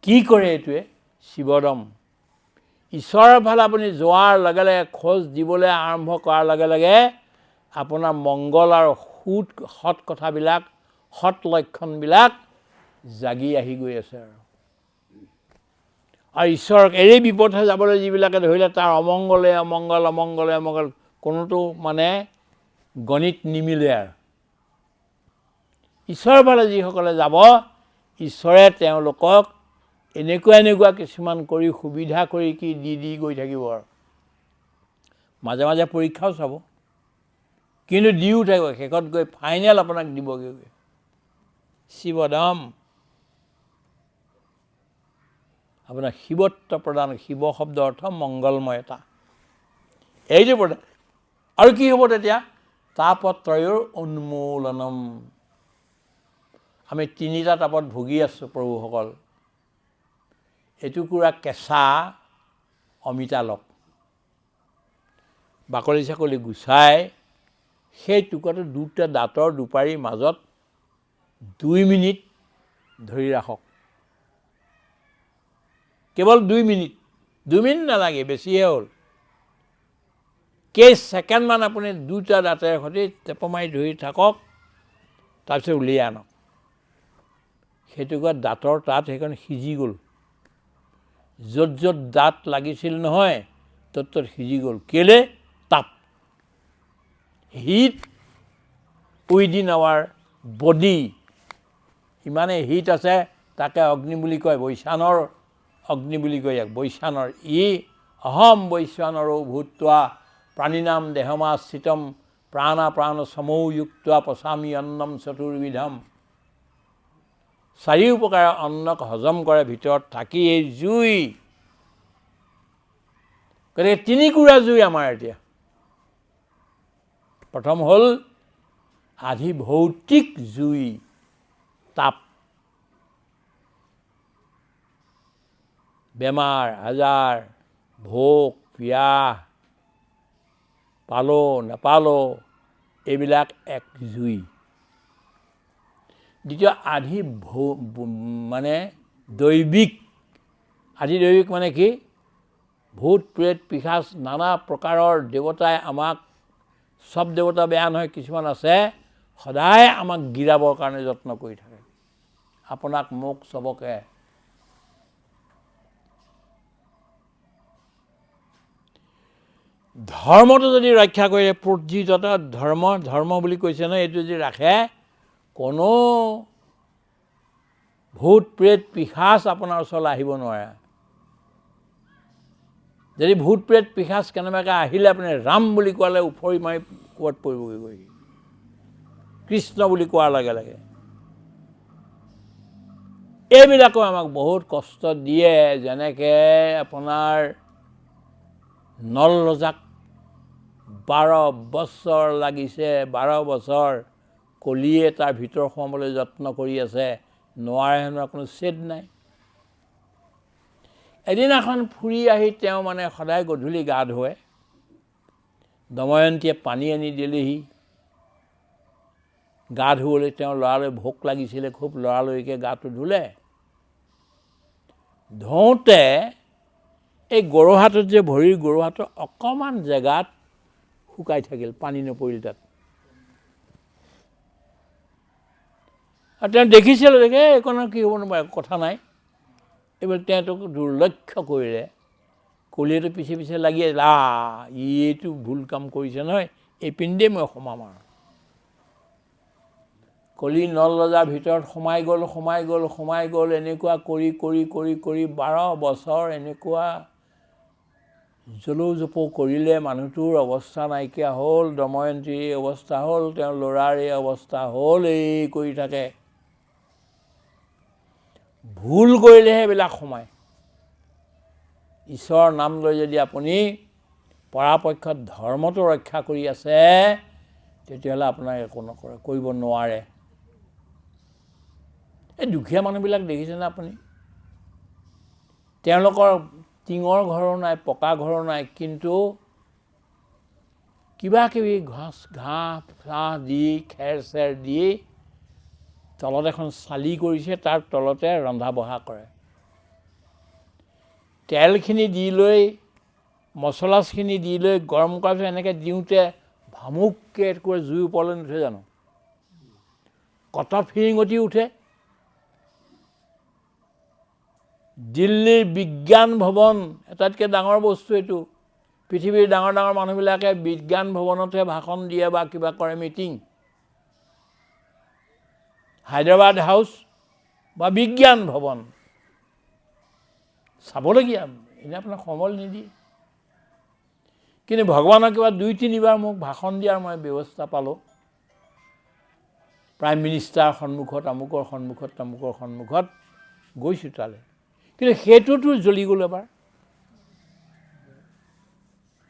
কি কৰে এইটোৱে? শিৱদম। ঈশ্বৰৰ ফালে আপুনি যোৱাৰ লগে লগে, খোজ দিবলৈ আৰম্ভ কৰাৰ লগে লগে আপোনাৰ মংগল আৰু সৎ কথাবিলাক, সৎ লক্ষণবিলাক জাগি আহি গৈ আছে। আৰু ঈশ্বৰক এৰি বিপথে যাবলৈ যিবিলাকে ধৰিলে, তাৰ অমংগলে কোনোটো মানে গণিত নিমিলে। আৰু ঈশ্বৰৰ ফালে যিসকলে যাব, ঈশ্বৰে তেওঁলোকক এনেকুৱা কিছুমান কৰি সুবিধা কৰি দি গৈ থাকিব। আৰু মাজে মাজে পৰীক্ষাও চাব, কিন্তু দিও থাকিব, শেষত গৈ ফাইনেল আপোনাক দিবগৈ। শিৱদম, আপোনাৰ শিৱত্ব প্ৰদান। শিৱ শব্দ অৰ্থ মংগলময়তা, এইটো প্ৰদান। আৰু কি হ'ব তেতিয়া? তাপত্ৰয়ৰ উন্মূলনম। আমি 3টা তাপত ভুগি আছোঁ প্ৰভুসকল। এটুকুৰা কেঁচা অমিতালক বাকলি চাকলি গুচাই, সেই টুকুৰাটো 2টা দাঁতৰ দুপাৰীৰ মাজত 2 মিনিট ধৰি ৰাখক। কেৱল 2 মিনিট, 2 মিনিট নালাগে, বেছিহে হ'ল। কেই ছেকেণ্ডমান আপুনি দুটা দাঁতেৰে সৈতে টেপ মাৰি ধৰি থাকক, তাৰপিছত উলিয়াই আনক। সেইটো কোৱা দাঁতৰ তাত সেইখন সিজি গ'ল। য'ত য'ত দাঁত লাগিছিল নহয়, ত'ত ত'ত সিজি গ'ল। কেলে? তাপ। Heat within our body. ইমানে হিট আছে, তাকে অগ্নি বুলি কয়, বৈশ্বানৰ অগ্নি বুলি কয় ইয়াক, বৈশ্বানৰ। ই অহম বৈশ্বানৰো ভূত্বা প্ৰাণীনাম দেহমাশ্ৰিতম প্ৰাণা প্ৰাণ সমৌযুক্তা পচামি অন্নম চতুৰ্বিধম। 4 প্ৰকাৰে অন্নক হজম কৰে ভিতৰত থাকি এই জুই। গতিকে 3 কুৰা জুই আমাৰ এতিয়া। প্ৰথম হ'ল আধি ভৌতিক জুই, তাপ। বেমাৰ আজাৰ, ভোক পিয়াহ, পালো নাপালো, এইবিলাক এক জুই। দ্বিতীয় আধি মানে দৈবিক। আধি দৈবিক মানে কি? ভূত প্ৰেত পিশাচ নানা প্ৰকাৰৰ দেৱতাই আমাক, চব দেৱতা বেয়া নহয়, কিছুমান আছে সদায় আমাক গিৰাবৰ কাৰণে যত্ন কৰি থাকে, আপোনাক মোক চবকে। ধৰ্মটো যদি ৰক্ষা কৰে, প্ৰতিযত ধৰ্ম বুলি কৈছে নহয়, এইটো যদি ৰাখে, কোনো ভূত প্ৰেত পিশাচ আপোনাৰ ওচৰলৈ আহিব নোৱাৰে। যদি ভূত প্ৰেত পিশাচ কেনেবাকৈ আহিলে আপুনি ৰাম বুলি কোৱালে উফৰি মাৰি ক'ৰবাত পৰিবগৈ গৈ, কৃষ্ণ বুলি কোৱাৰ লগে লগে। এইবিলাকো আমাক বহুত কষ্ট দিয়ে। যেনেকৈ আপোনাৰ নল ৰজাক 12 বছৰ লাগিছে, 12 বছৰ কলিয়ে তাৰ ভিতৰ সোমাবলৈ যত্ন কৰি আছে, নোৱাৰে হেনো, কোনো চেদ নাই। এদিনাখন ফুৰি আহি তেওঁ মানে সদায় গধূলি গা ধুৱে। দময়ন্তীয়ে পানী আনি দিলেহি গা ধুবলৈ। তেওঁ ল'ৰালৈ ভোক লাগিছিলে খুব, ল'ৰালৈকে গাটো ধুলে। ধোওঁতে এই গৰুহাটত যে ভৰিৰ গৰুহাটৰ অকণমান জেগাত শুকাই থাকিল, পানী নপৰিল তাত। আৰু তেওঁ দেখিছিল, দেখে এইকণৰ কি হ'ব নোৱাৰে, কথা নাই। এইবোৰ তেওঁক দুৰ্লক্ষ্য কৰিলে। কলিয়েটো পিছে পিছে লাগি আহিল, এইটো ভুল কাম কৰিছে নহয়, এই পিন্ধে মই সোমাম আৰু। কলি নল ৰজাৰ ভিতৰত সোমাই গ'ল। এনেকুৱা কৰি 12 বছৰ এনেকুৱা জলৌ জপৌ কৰিলে। মানুহটোৰ অৱস্থা নাইকিয়া হ'ল, দময়ন্তীৰ এই অৱস্থা হ'ল, তেওঁৰ ল'ৰাৰ এই অৱস্থা হ'ল। এই কৰি থাকে, ভুল কৰিলেহে এইবিলাক সোমায়। ঈশ্বৰৰ নাম লৈ যদি আপুনি পৰাপক্ষত ধৰ্মটো ৰক্ষা কৰি আছে, তেতিয়াহ'লে আপোনাক একো নকৰে, কৰিব নোৱাৰে। এই দুখীয়া মানুহবিলাক দেখিছেনে আপুনি? তেওঁলোকৰ টিঙৰ ঘৰো নাই, পকা ঘৰো নাই, কিন্তু কিবা কিবি ঘাঁহ চাহ দি, খেৰ চেৰ দি তলত এখন চালি কৰিছে, তাৰ তলতে ৰন্ধা বঢ়া কৰে। তেলখিনি দি লৈ, মছলাখিনি দি লৈ গৰম কৰাৰ পিছত এনেকৈ দিওঁতে ভামুককৈ একেবাৰে জুই ওপৰলৈ নুঠে জানো? কটা ফিৰিঙতি উঠে। দিল্লীৰ বিজ্ঞান ভৱন আটাইতকৈ ডাঙৰ বস্তু এইটো। পৃথিৱীৰ ডাঙৰ ডাঙৰ মানুহবিলাকে বিজ্ঞান ভৱনতহে ভাষণ দিয়ে বা কিবা কৰে, মিটিং। হায়দৰাবাদ হাউচ বা বিজ্ঞান ভৱন চাবলগীয়া, এনে আপোনাক সমল নিদিয়ে। কিন্তু ভগৱানৰ কিবা 2-3 বাৰ মোক ভাষণ দিয়াৰ মই ব্যৱস্থা পালোঁ। প্ৰাইম মিনিষ্টাৰ সন্মুখত, আমুকৰ সন্মুখত, তামুকৰ সন্মুখত গৈছোঁ তালৈ। কিন্তু সেইটোতো জ্বলি গ'ল এবাৰ।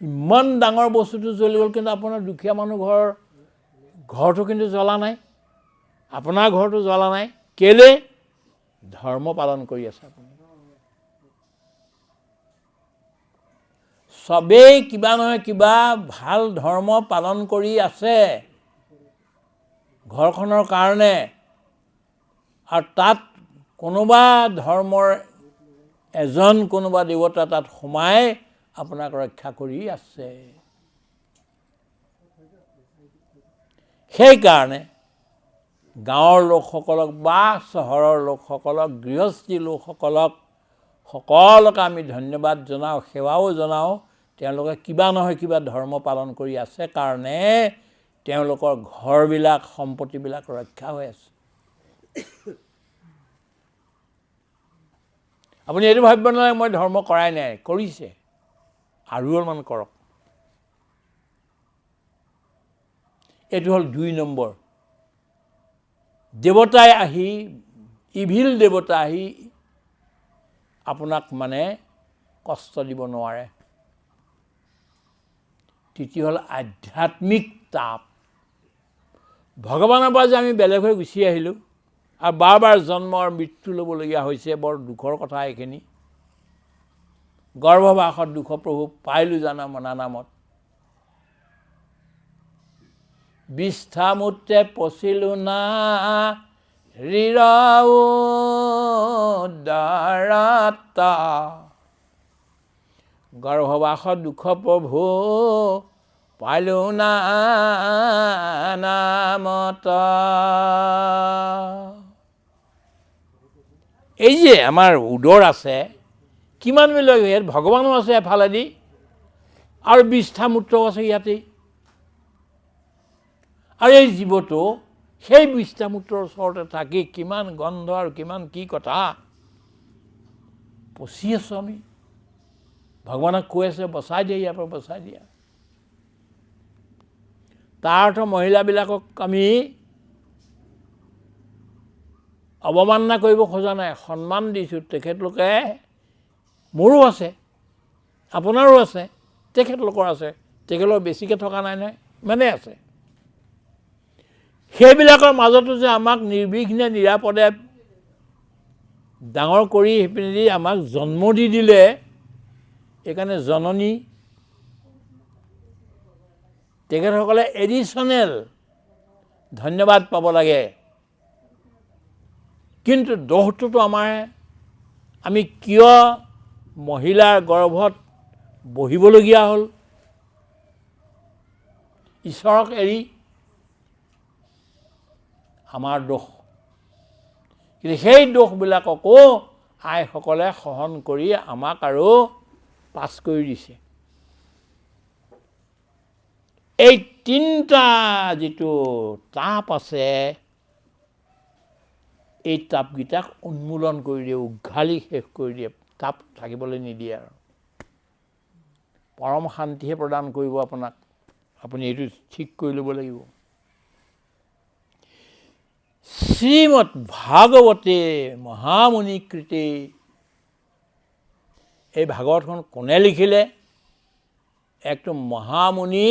ইমান ডাঙৰ বস্তুটো জ্বলি গ'ল, কিন্তু আপোনাৰ দুখীয়া মানুহ ঘৰটো কিন্তু জ্বলা নাই, আপোনাৰ ঘৰটো জ্বলা নাই। কেলে? ধৰ্ম পালন কৰি আছে আপুনি। চবেই কিবা নহয় কিবা ভাল ধৰ্ম পালন কৰি আছে ঘৰখনৰ কাৰণে, আৰু তাত কোনোবা ধৰ্মৰ এজন কোনোবা দেৱতা তাত সোমাই আপোনাক ৰক্ষা কৰি আছে। সেইকাৰণে গাঁৱৰ লোকসকলক বা চহৰৰ লোকসকলক, গৃহস্থী লোকসকলক সকলোকে আমি ধন্যবাদ জনাওঁ, সেৱাও জনাওঁ। তেওঁলোকে কিবা নহয় কিবা ধৰ্ম পালন কৰি আছে কাৰণে তেওঁলোকৰ ঘৰবিলাক, সম্পত্তিবিলাক ৰক্ষা হৈ আছে। আপুনি এইটো ভাবিব নালাগে মই ধৰ্ম কৰাই নাই, কৰিছে, আৰু অলপমান কৰক। এইটো হ'ল 2 নম্বৰ। দেৱতাই আহি, ইভিল দেৱতা আহি আপোনাক মানে কষ্ট দিব নোৱাৰে। তৃতীয় হ'ল আধ্যাত্মিক তাপ। ভগৱানৰ পৰা যে আমি বেলেগ হৈ গুচি আহিলোঁ আৰু বাৰ বাৰ জন্ম আৰু মৃত্যু ল'বলগীয়া হৈছে, বৰ দুখৰ কথা এইখিনি। গৰ্ভবাসত দুখ প্ৰভু পাইলোঁ জানা মনা নামত। বিষ্ঠামূত্ৰে পচিলো না হৃৰৌ দাৰাতা। গৰ্ভবাসত দুখ প্ৰভু পাইলোঁ না নামত। এই যে আমাৰ উদৰ আছে, কিমান মিল ইয়াত ভগৱানো আছে এফালেদি আৰু বিষ্ঠামূত্ৰও আছে ইয়াতেই। আৰু এই জীৱটো সেই বিষ্ঠামূত্ৰৰ ওচৰতে থাকি কিমান গন্ধ আৰু কিমান কি কথা পচি আছোঁ আমি। ভগৱানক কৈ আছে বচাই দিয়া, ইয়াৰ পৰা বচাই দিয়া। তাৰ অৰ্থ মহিলাবিলাকক আমি অৱমাননা কৰিব খোজা নাই, সন্মান দিছোঁ। তেখেতলোকে মোৰো আছে, আপোনাৰো আছে, তেখেতলোকৰ আছে, তেখেতলোকৰ বেছিকৈ থকা নাই নহয়, ইমানেই আছে। সেইবিলাকৰ মাজতো যে আমাক নিৰ্বিঘ্নে নিৰাপদে ডাঙৰ কৰি সেইপিনেদি আমাক জন্ম দি দিলে, এইকাৰণে জননী তেখেতসকলে এডিশ্যনেল ধন্যবাদ পাব লাগে। কিন্তু দোষটোতো আমাৰ, আমি কিয় মহিলাৰ গৰ্ভত বহিবলগীয়া হ'ল ঈশ্বৰক এৰি, আমাৰ দোষ। কিন্তু সেই দোষবিলাককো আইসকলে সহন কৰি আমাক আৰু পাছ কৰি দিছে। এই 3টা যিটো তাপ আছে, এই তাপকেইটাক উন্মূলন কৰি দিয়ে, উঘালি শেষ কৰি দিয়ে, তাপ থাকিবলৈ নিদিয়ে আৰু। পৰম শান্তিহে প্ৰদান কৰিব আপোনাক। আপুনি এইটো ঠিক কৰি ল'ব লাগিব। শ্ৰীমৎ ভাগৱতে মহামুনিকৃতে, এই ভাগৱতখন কোনে লিখিলে? একটো মহামুনি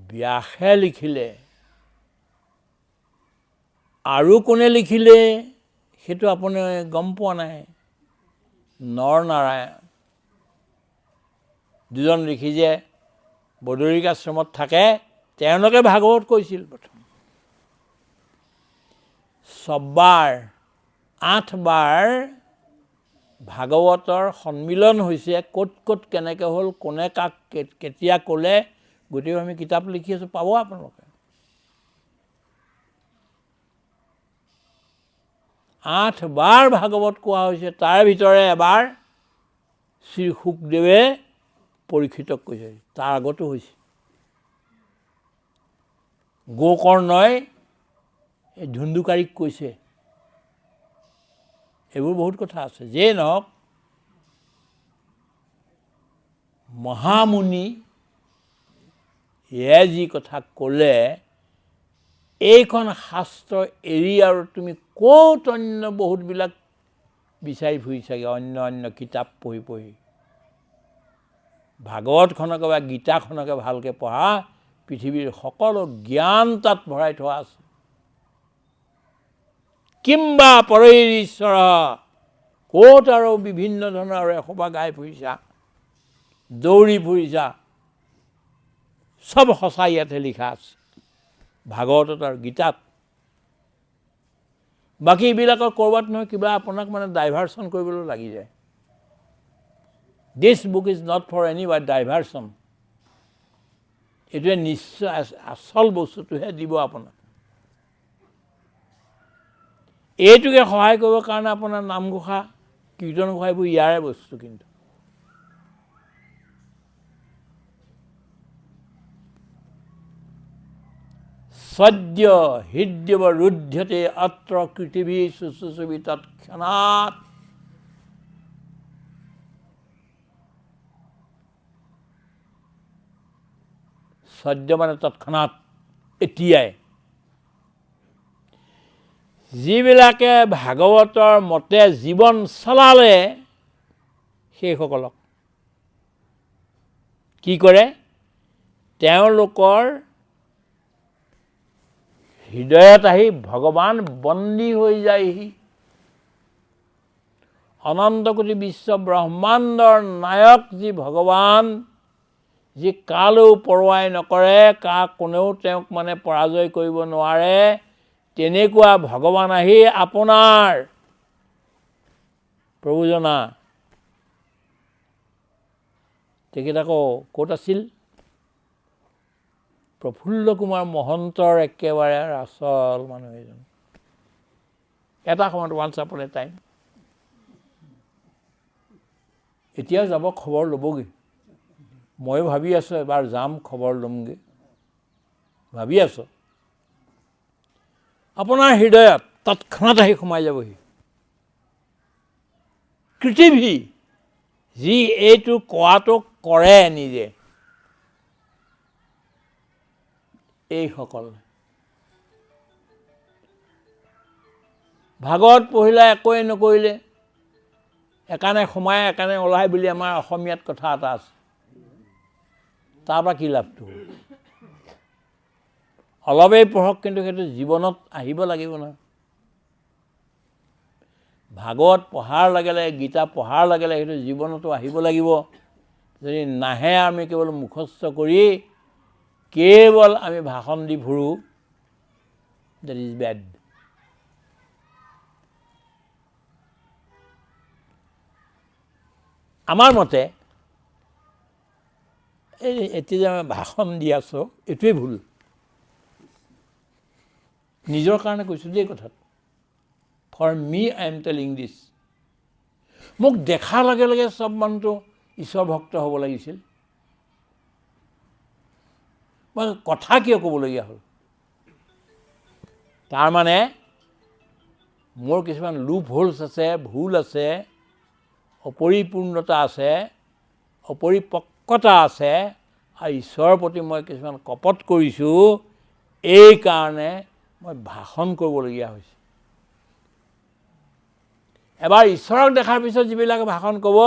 ব্যাসে লিখিলে। আৰু কোনে লিখিলে সেইটো আপুনি গম পোৱা নাই। নৰনাৰায়ণ দুজন ঋষি যে বদৰিক আশ্ৰমত থাকে, তেওঁলোকে ভাগৱত কৈছিল প্ৰথম। 8 বাৰ ভাগৱতৰ সন্মিলন হৈছে। ক'ত ক'ত কেনেকৈ হ'ল, কোনে কাক কেতিয়া ক'লে, গোটেই আমি কিতাপ লিখি আছোঁ, পাব আপোনালোকে। 8 বাৰ ভাগৱত কোৱা হৈছে। তাৰ ভিতৰে এবাৰ শ্ৰী শুকদেৱে পৰীক্ষিতক কৈছে, তাৰ আগতো হৈছে। গোকৰ্ণই এই ধুন্দুকাৰীক কৈছে। এইবোৰ বহুত কথা আছে। যিয়ে নহওক, মহামুনি এয়ে যি কথা ক'লে, এইখন শাস্ত্ৰ এৰি আৰু তুমি ক'ত অন্য বহুতবিলাক বিচাৰি ফুৰিছাগৈ, অন্য কিতাপ পঢ়ি পঢ়ি। ভাগৱতখনকে বা গীতাখনকে ভালকৈ পঢ়া, পৃথিৱীৰ সকলো জ্ঞান তাত ভৰাই থোৱা আছে। কিম্বা পৰৈৰীশ্বৰ, ক'ত আৰু বিভিন্ন ধৰণৰ আৰু এসোপা গাই ফুৰিছা, দৌৰি ফুৰিছা, চব সঁচা ইয়াতে লিখা আছে ভাগৱতত আৰু গীতাত। বাকী এইবিলাকৰ ক'ৰবাত নহয় কিবা আপোনাক মানে ডাইভাৰশ্যন কৰিবলৈ লাগি যায়। This book is not for any diversion. এইটোৱে নিশ্চয় আচল বস্তুটোহে দিব আপোনাক। এইটোকে সহায় কৰিবৰ কাৰণে আপোনাৰ নামঘোষা, কীৰ্তন ঘোষা এইবোৰ ইয়াৰে বস্তু। কিন্তু সদ্য হৃদয়ব ৰুধ্যতে অত্ৰ কৃতিভি শুশ্ৰূষবি তৎক্ষণাৎ। সদ্য মানে তৎক্ষণাৎ, এতিয়াই। যিবিলাকে ভাগৱতৰ মতে জীৱন চলালে সেইসকলক কি কৰে? তেওঁলোকৰ হৃদয়ত আহি ভগৱান বন্দী হৈ যায়হি। অনন্ত কোটি বিশ্ব ব্ৰহ্মাণ্ডৰ নায়ক যি ভগৱান, যি কালৈও পৰৱাই নকৰে, কোনেও তেওঁক মানে পৰাজয় কৰিব নোৱাৰে, তেনেকুৱা ভগৱান আহি আপোনাৰ প্ৰভুজনা তেখেত আকৌ ক'ত আছিল? প্ৰফুল্ল কুমাৰ মহন্তৰ একেবাৰে আচল মানুহ এজন। এটা সময়ত ওৱান্স আপন এ টাইম। এতিয়াও যাব, খবৰ ল'বগৈ। ময়ো ভাবি আছোঁ এবাৰ যাম, খবৰ ল'মগৈ, ভাবি আছোঁ। আপোনাৰ হৃদয়ত তৎক্ষণাৎ আহি সোমাই যাবহি। কৃতিভি, যি এইটো কোৱাটো কৰে নিজে, এইসকল। ভাগৱত পঢ়িলে একোৱে নকৰিলে, একানে সোমাই একানে ওলাই বুলি আমাৰ অসমীয়াত কথা এটা আছে। তাৰপৰা কি লাভটো? অলপেই পঢ়ক, কিন্তু সেইটো জীৱনত আহিব লাগিব নহয়। ভাগৱত পঢ়াৰ লগে লগে, গীতা পঢ়াৰ লগে লগে সেইটো জীৱনতো আহিব লাগিব। যদি নাহে, আমি কেৱল মুখস্থ কৰি কেৱল আমি ভাষণ দি ফুৰোঁ, দেট ইজ বেড। আমাৰ মতে এই এতিয়া যে আমি ভাষণ দি আছোঁ, এইটোৱেই ভুল। নিজৰ কাৰণে কৈছোঁ দেই কথাটো। For me I am telling this. মোক দেখাৰ লগে লগে চব মানুহটো ঈশ্বৰ ভক্ত হ'ব লাগিছিল। মই কথা কিয় ক'বলগীয়া হ'ল? তাৰমানে মোৰ কিছুমান লুপ হোলছ আছে, ভুল আছে, অপৰিপূৰ্ণতা আছে, অপৰিপক্কতা আছে, আৰু ঈশ্বৰৰ প্ৰতি মই কিছুমান কপট কৰিছোঁ। এইকাৰণে মই ভাষণ কৰিবলগীয়া হৈছে। এবাৰ ঈশ্বৰক দেখাৰ পিছত যিবিলাকে ভাষণ ক'ব,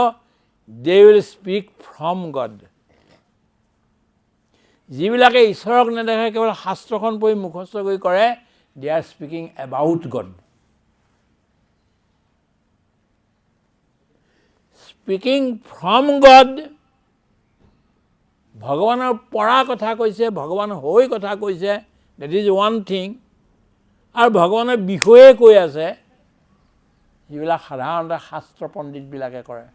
they will speak from God. যিবিলাকে ঈশ্বৰক নেদেখে, কেৱল শাস্ত্ৰখন পঢ়ি মুখস্থ কৰি কৰে, they are speaking about God. Speaking from God, ভগৱানৰ পৰা কথা কৈছে, ভগৱান হৈ কথা কৈছে, দেট ইজ ওৱান থিং। আৰু ভগৱানৰ বিষয়ে কৈ আছে, যিবিলাক সাধাৰণতে শাস্ত্ৰ পণ্ডিতবিলাকে কৰে।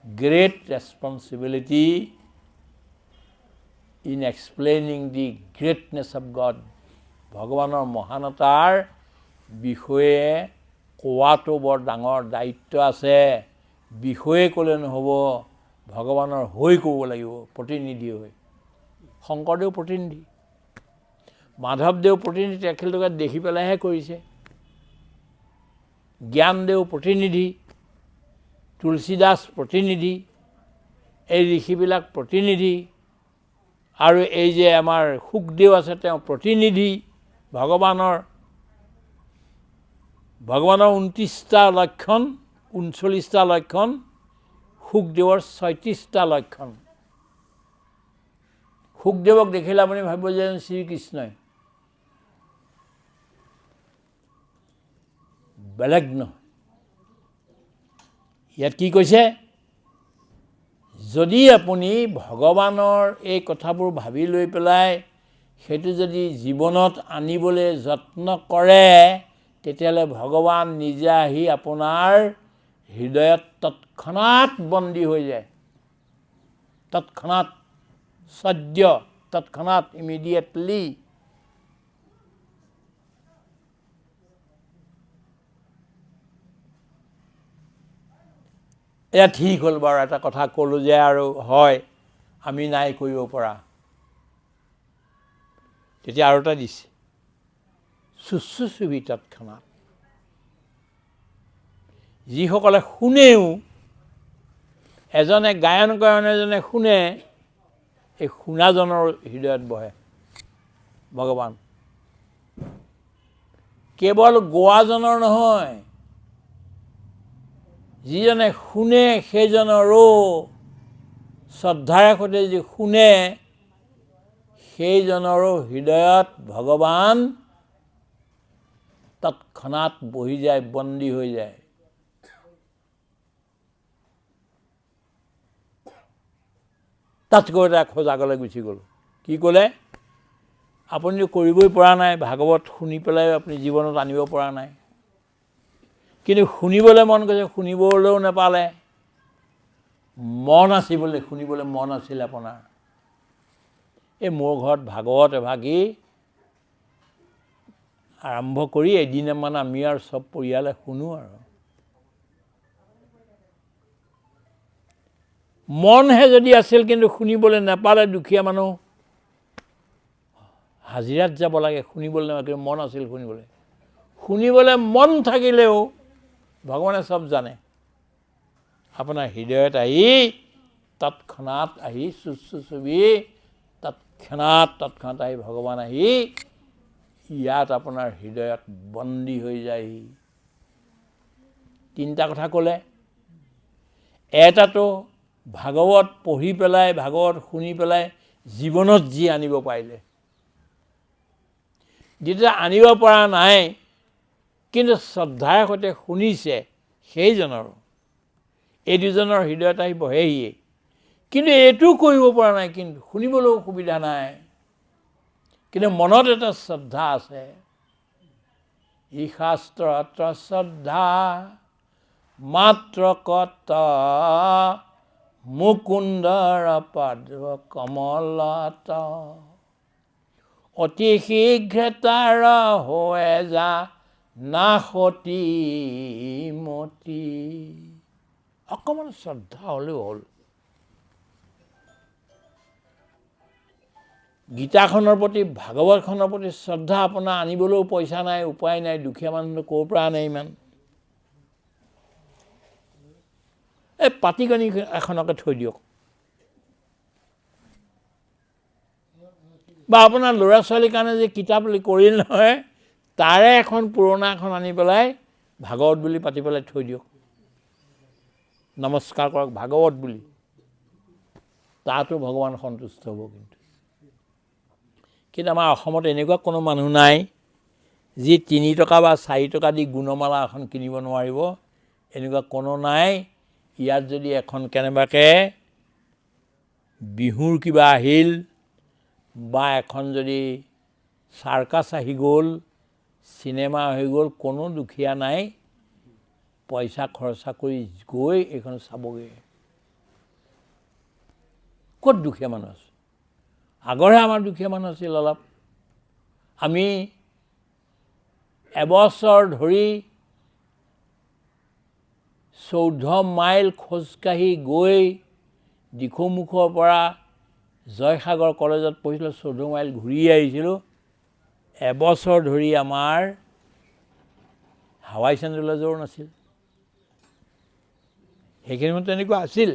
Great responsibility in explaining the greatness of God. ভগৱানৰ মহানতাৰ বিষয়ে কোৱাটো বৰ ডাঙৰ দায়িত্ব আছে। বিষয়ে ক'লে নহ'ব, ভগৱানৰ হৈ ক'ব লাগিব, প্ৰতিনিধি হৈ। শংকৰদেৱ প্ৰতিনিধি, মাধৱদেৱ প্ৰতিনিধি, তেখেতলোকে দেখি পেলাইহে কৰিছে। জ্ঞানদেৱ প্ৰতিনিধি, তুলসীদাস প্ৰতিনিধি, এই ঋষিবিলাক প্ৰতিনিধি, আৰু এই যে আমাৰ শুকদেৱ আছে, তেওঁ প্ৰতিনিধি। ভগৱানৰ 29টা লক্ষণ, 39টা লক্ষণ, শুকদেৱৰ 36টা লক্ষণ। শুকদেৱক দেখিলে আপুনি ভাবিব যে শ্ৰীকৃষ্ণই, বেলেগ নহয়। ইয়াত কি কৈছে? যদি আপুনি ভগৱানৰ এই কথাবোৰ ভাবি লৈ পেলাই সেইটো যদি জীৱনত আনিবলৈ যত্ন কৰে তেতিয়াহ'লে ভগৱান নিজে আহি আপোনাৰ হৃদয়ত তৎক্ষণাৎ বন্দী হৈ যায়, তৎক্ষণাৎ, সদ্য, তৎক্ষণাৎ, ইমিডিয়েটলি। এয়া ঠিক হ'ল বাৰু, এটা কথা ক'লোঁ যে আৰু হয় আমি নাই কৰিব পৰা। তেতিয়া আৰু এটা দিছে, শুশ্ৰূষবি তৎক্ষণাৎ। যিসকলে শুনেও, এজনে গায়ন কৰে, এজনে শুনে, এই শুনাজনৰ হৃদয়ত বহে ভগৱান। কেৱল গোৱাজনৰ নহয়, যিজনে শুনে সেইজনৰো, শ্ৰদ্ধাৰে সৈতে যি শুনে সেইজনৰো হৃদয়ত ভগৱান তৎক্ষণাৎ বহি যায়, বন্দী হৈ যায়। তাতকৈ এটা খোজ আগলৈ গুচি গ'ল। কি ক'লে? আপুনিতো কৰিবই পৰা নাই, ভাগৱত শুনি পেলাই আপুনি জীৱনত আনিব পৰা নাই, কিন্তু শুনিবলৈ মন গৈছে, শুনিবলৈও নাপালে। মন আছিবলৈ, শুনিবলৈ মন আছিল আপোনাৰ। এই মোৰ ঘৰত ভাগৱত এভাগি আৰম্ভ কৰি এদিনমান আমি আৰু চব পৰিয়ালে শুনো আৰু। মনহে যদি আছিল কিন্তু শুনিবলৈ নাপালে, দুখীয়া মানুহ হাজিৰাত যাব লাগে, শুনিবলৈ নাপালে, কিন্তু মন আছিল শুনিবলৈ। শুনিবলৈ মন থাকিলেও ভগৱানে চব জানে। আপোনাৰ হৃদয়ত আহি তৎক্ষণাৎ আহি শুশ্ৰূষবি তৎক্ষণাৎ আহি ভগৱান আহি ইয়াত আপোনাৰ হৃদয়ত বন্দী হৈ যায়হি। তিনিটা কথা ক'লে। এটাতো ভাগৱত পঢ়ি পেলাই, ভাগৱত শুনি পেলাই জীৱনত যি আনিব পাৰিলে। যেতিয়া আনিব পৰা নাই কিন্তু শ্ৰদ্ধাৰ সৈতে শুনিছে সেইজনৰ, এই দুজনৰ হৃদয়ত আহি বহেহিয়ে। কিন্তু এইটো কৰিব পৰা নাই, কিন্তু শুনিবলৈও সুবিধা নাই, কিন্তু মনত এটা শ্ৰদ্ধা আছে। ই শাস্ত্ৰত শ্ৰদ্ধা মাত্ৰ কত মুকুন্দৰ পদ কমলত, অতি শীঘ্ৰে তাৰ হৈ যা নাসতি মতি। অকণমান শ্ৰদ্ধা হ'লেও হ'ল। গীতাখনৰ প্ৰতি, ভাগৱতখনৰ প্ৰতি শ্ৰদ্ধা আপোনাৰ আনিবলৈও পইচা নাই, উপায় নাই, দুখীয়া মানুহ ক'ৰ পৰা আনে ইমান। এই পাটিকনি এখনকে থৈ দিয়ক, বা আপোনাৰ ল'ৰা ছোৱালীৰ কাৰণে যে কিতাপ কৰিল নহয়, তাৰে এখন পুৰণা এখন আনি পেলাই ভাগৱত বুলি পাতি পেলাই থৈ দিয়ক, নমস্কাৰ কৰক ভাগৱত বুলি, তাতো ভগৱান সন্তুষ্ট হ'ব। কিন্তু আমাৰ অসমত এনেকুৱা কোনো মানুহ নাই যি 3 টকা বা 4 টকা দি গুণমালা এখন কিনিব নোৱাৰিব, এনেকুৱা কোনো নাই। ইয়াত যদি এখন কেনেবাকৈ বিহুৰ কিবা আহিল বা এখন যদি চাৰ্কাছ আহি গ'ল, চিনেমা হৈ গ'ল, কোনো দুখীয়া নাই পইচা খৰচা কৰি গৈ এইখন চাবগৈ। ক'ত দুখীয়া মানুহ আছে? আগৰহে আমাৰ দুখীয়া মানুহ আছিল অলপ। আমি এবছৰ ধৰি 14 মাইল খোজকাঢ়ি গৈ দিখৌমুখৰ পৰা জয়সাগৰ কলেজত পঢ়িছিলোঁ, 14 মাইল ঘূৰি আহিছিলোঁ। এবছৰ ধৰি আমাৰ হাৱাই চেণ্ডেল এযোৰো নাছিল। সেইখিনি মতে তেনেকুৱা আছিল।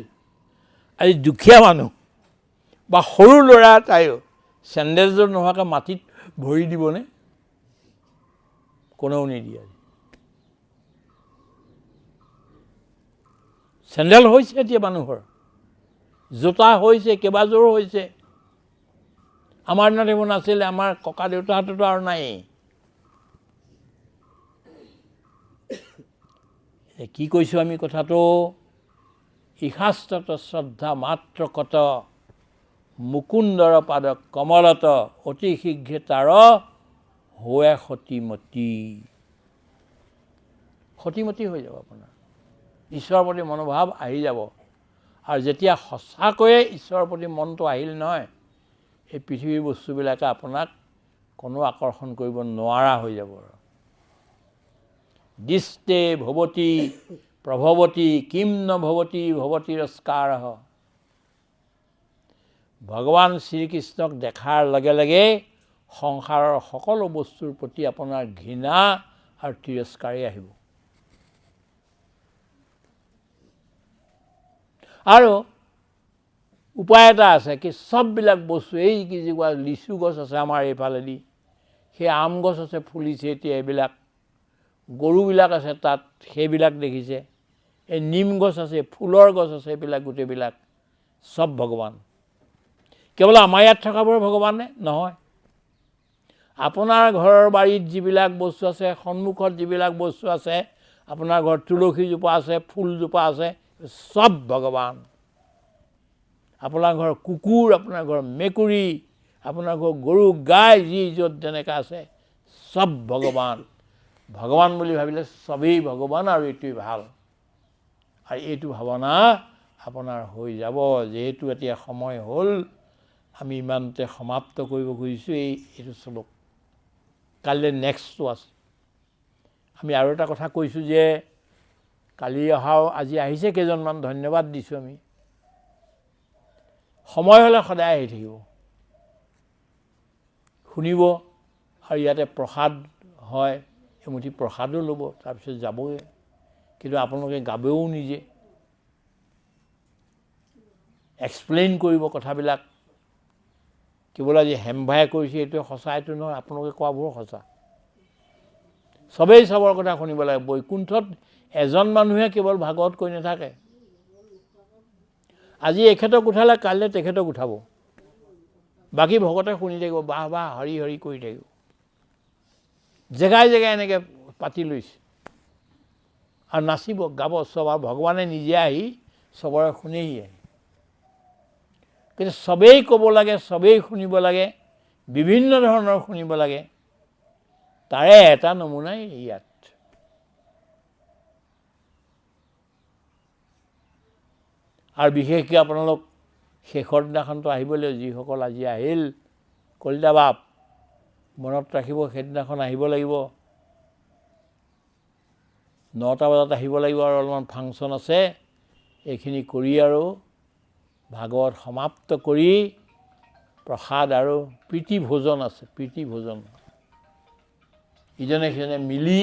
আজি দুখীয়া মানুহ বা সৰু ল'ৰা এটাইও চেণ্ডেলযোৰ নোহোৱাকৈ মাটিত ভৰি দিবনে? কোনেও নিদিয়ে। চেণ্ডেল হৈছে এতিয়া মানুহৰ, জোতা হৈছে, কেইবাযোৰো হৈছে। আমাৰ দিনত এইবোৰ নাছিলে, আমাৰ ককা দেউতাহঁততো আৰু নায়েই। কি কৈছোঁ আমি কথাটো? ইহাস্তত শ্ৰদ্ধা মাত্ৰ কত মুকুন্দৰ পাদ কমলত অতি শীঘ্ৰে তাৰ হোৱে সতীমতী সতীমতী হৈ যাব আপোনাৰ ঈশ্বৰৰ প্ৰতি মনোভাৱ আহি যাব আৰু যেতিয়া সঁচাকৈয়ে ঈশ্বৰৰ প্ৰতি মনটো আহিল নহয় এই পৃথিৱীৰ বস্তুবিলাকে আপোনাক কোনো আকৰ্ষণ কৰিব নোৱাৰা হৈ যাব দিষ্টে ভৱতী প্ৰভৱতী কিম ন ভৱতী ভৱতীৰস্কাৰ ভগৱান শ্ৰীকৃষ্ণক দেখাৰ লগে লগে সংসাৰৰ সকলো বস্তুৰ প্ৰতি আপোনাৰ ঘৃণা আৰু তিৰস্কাৰেই আহিব আৰু উপায় এটা আছে কি সববিলাক বস্তু এই কি যেগুৱা লিচু গছ আছে আমাৰ এইফালেদি সেই আম গছ আছে ফুলিছে এতিয়া এইবিলাক গৰুবিলাক আছে তাত সেইবিলাক দেখিছে এই নিম গছ আছে ফুলৰ গছ আছে এইবিলাক গোটেইবিলাক সব ভগৱান কেৱল আমাৰ ইয়াত থকাবোৰ ভগৱানে নহয় আপোনাৰ ঘৰৰ বাৰীত যিবিলাক বস্তু আছে সন্মুখত যিবিলাক বস্তু আছে আপোনাৰ ঘৰত তুলসীজোপা আছে ফুলজোপা আছে সব ভগৱান আপোনাৰ ঘৰৰ কুকুৰ আপোনাৰ ঘৰৰ মেকুৰী আপোনাৰ ঘৰৰ গৰু গাই যি য'ত যেনেকৈ আছে সব ভগৱান ভগৱান বুলি ভাবিলে সবেই ভগৱান আৰু এইটোৱেই ভাল আৰু এইটো ভাৱনা আপোনাৰ হৈ যাব যেহেতু এতিয়া সময় হ'ল আমি ইমানতে সমাপ্ত কৰিব খুজিছোঁ এইটো চলক কাইলৈ নেক্সটটো আছে আমি আৰু এটা কথা কৈছোঁ যে কালি অহাও আজি আহিছে কেইজনমান ধন্যবাদ দিছোঁ আমি সময় হ'লে সদায় আহি থাকিব শুনিব আৰু ইয়াতে প্ৰসাদ হয় এমুঠি প্ৰসাদো ল'ব তাৰপিছত যাবই কিন্তু আপোনালোকে গাবেও নিজে এক্সপ্লেইন কৰিব কথাবিলাক কেৱল আজি হেমভাই কৰিছে এইটো সঁচা এইটো নহয় আপোনালোকে কোৱাবোৰ সঁচা সবেই সবৰ কথা শুনিব লাগে বৈকুণ্ঠত এজন মানুহে কেৱল ভাগৱত কৈ নাথাকে আজি এখেতক উঠালে কাইলৈ তেখেতক উঠাব বাকী ভকতে শুনি থাকিব বাহ বাহ হৰি হৰি কৰি থাকিব জেগাই জেগাই এনেকৈ পাতি লৈছে আৰু নাচিব গাব সব আৰু ভগৱানে নিজে আহি সবৰে শুনেহি আহি কিন্তু সবেই ক'ব লাগে সবেই শুনিব লাগে বিভিন্ন ধৰণৰ শুনিব লাগে তাৰে এটা নমুনাই ইয়াত আৰু বিশেষকৈ আপোনালোক শেষৰ দিনাখনতো আহিব লাগিব যিসকল আজি আহিল কলিতা বাপ মনত ৰাখিব সেইদিনাখন আহিব লাগিব 9টা বজাত আহিব লাগিব আৰু অলপমান ফাংচন আছে এইখিনি কৰি আৰু ভাগৱত সমাপ্ত কৰি প্ৰসাদ আৰু প্ৰীতি ভোজন আছে প্ৰীতি ভোজন ইজনে সিজনে মিলি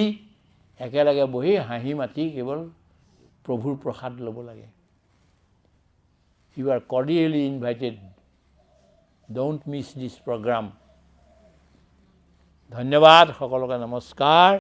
একেলগে বহি হাঁহি মাতি কেৱল প্ৰভুৰ প্ৰসাদ ল'ব লাগে You are cordially invited. Don't miss this program. ধন্যবাদ সকলোকে নমস্কাৰ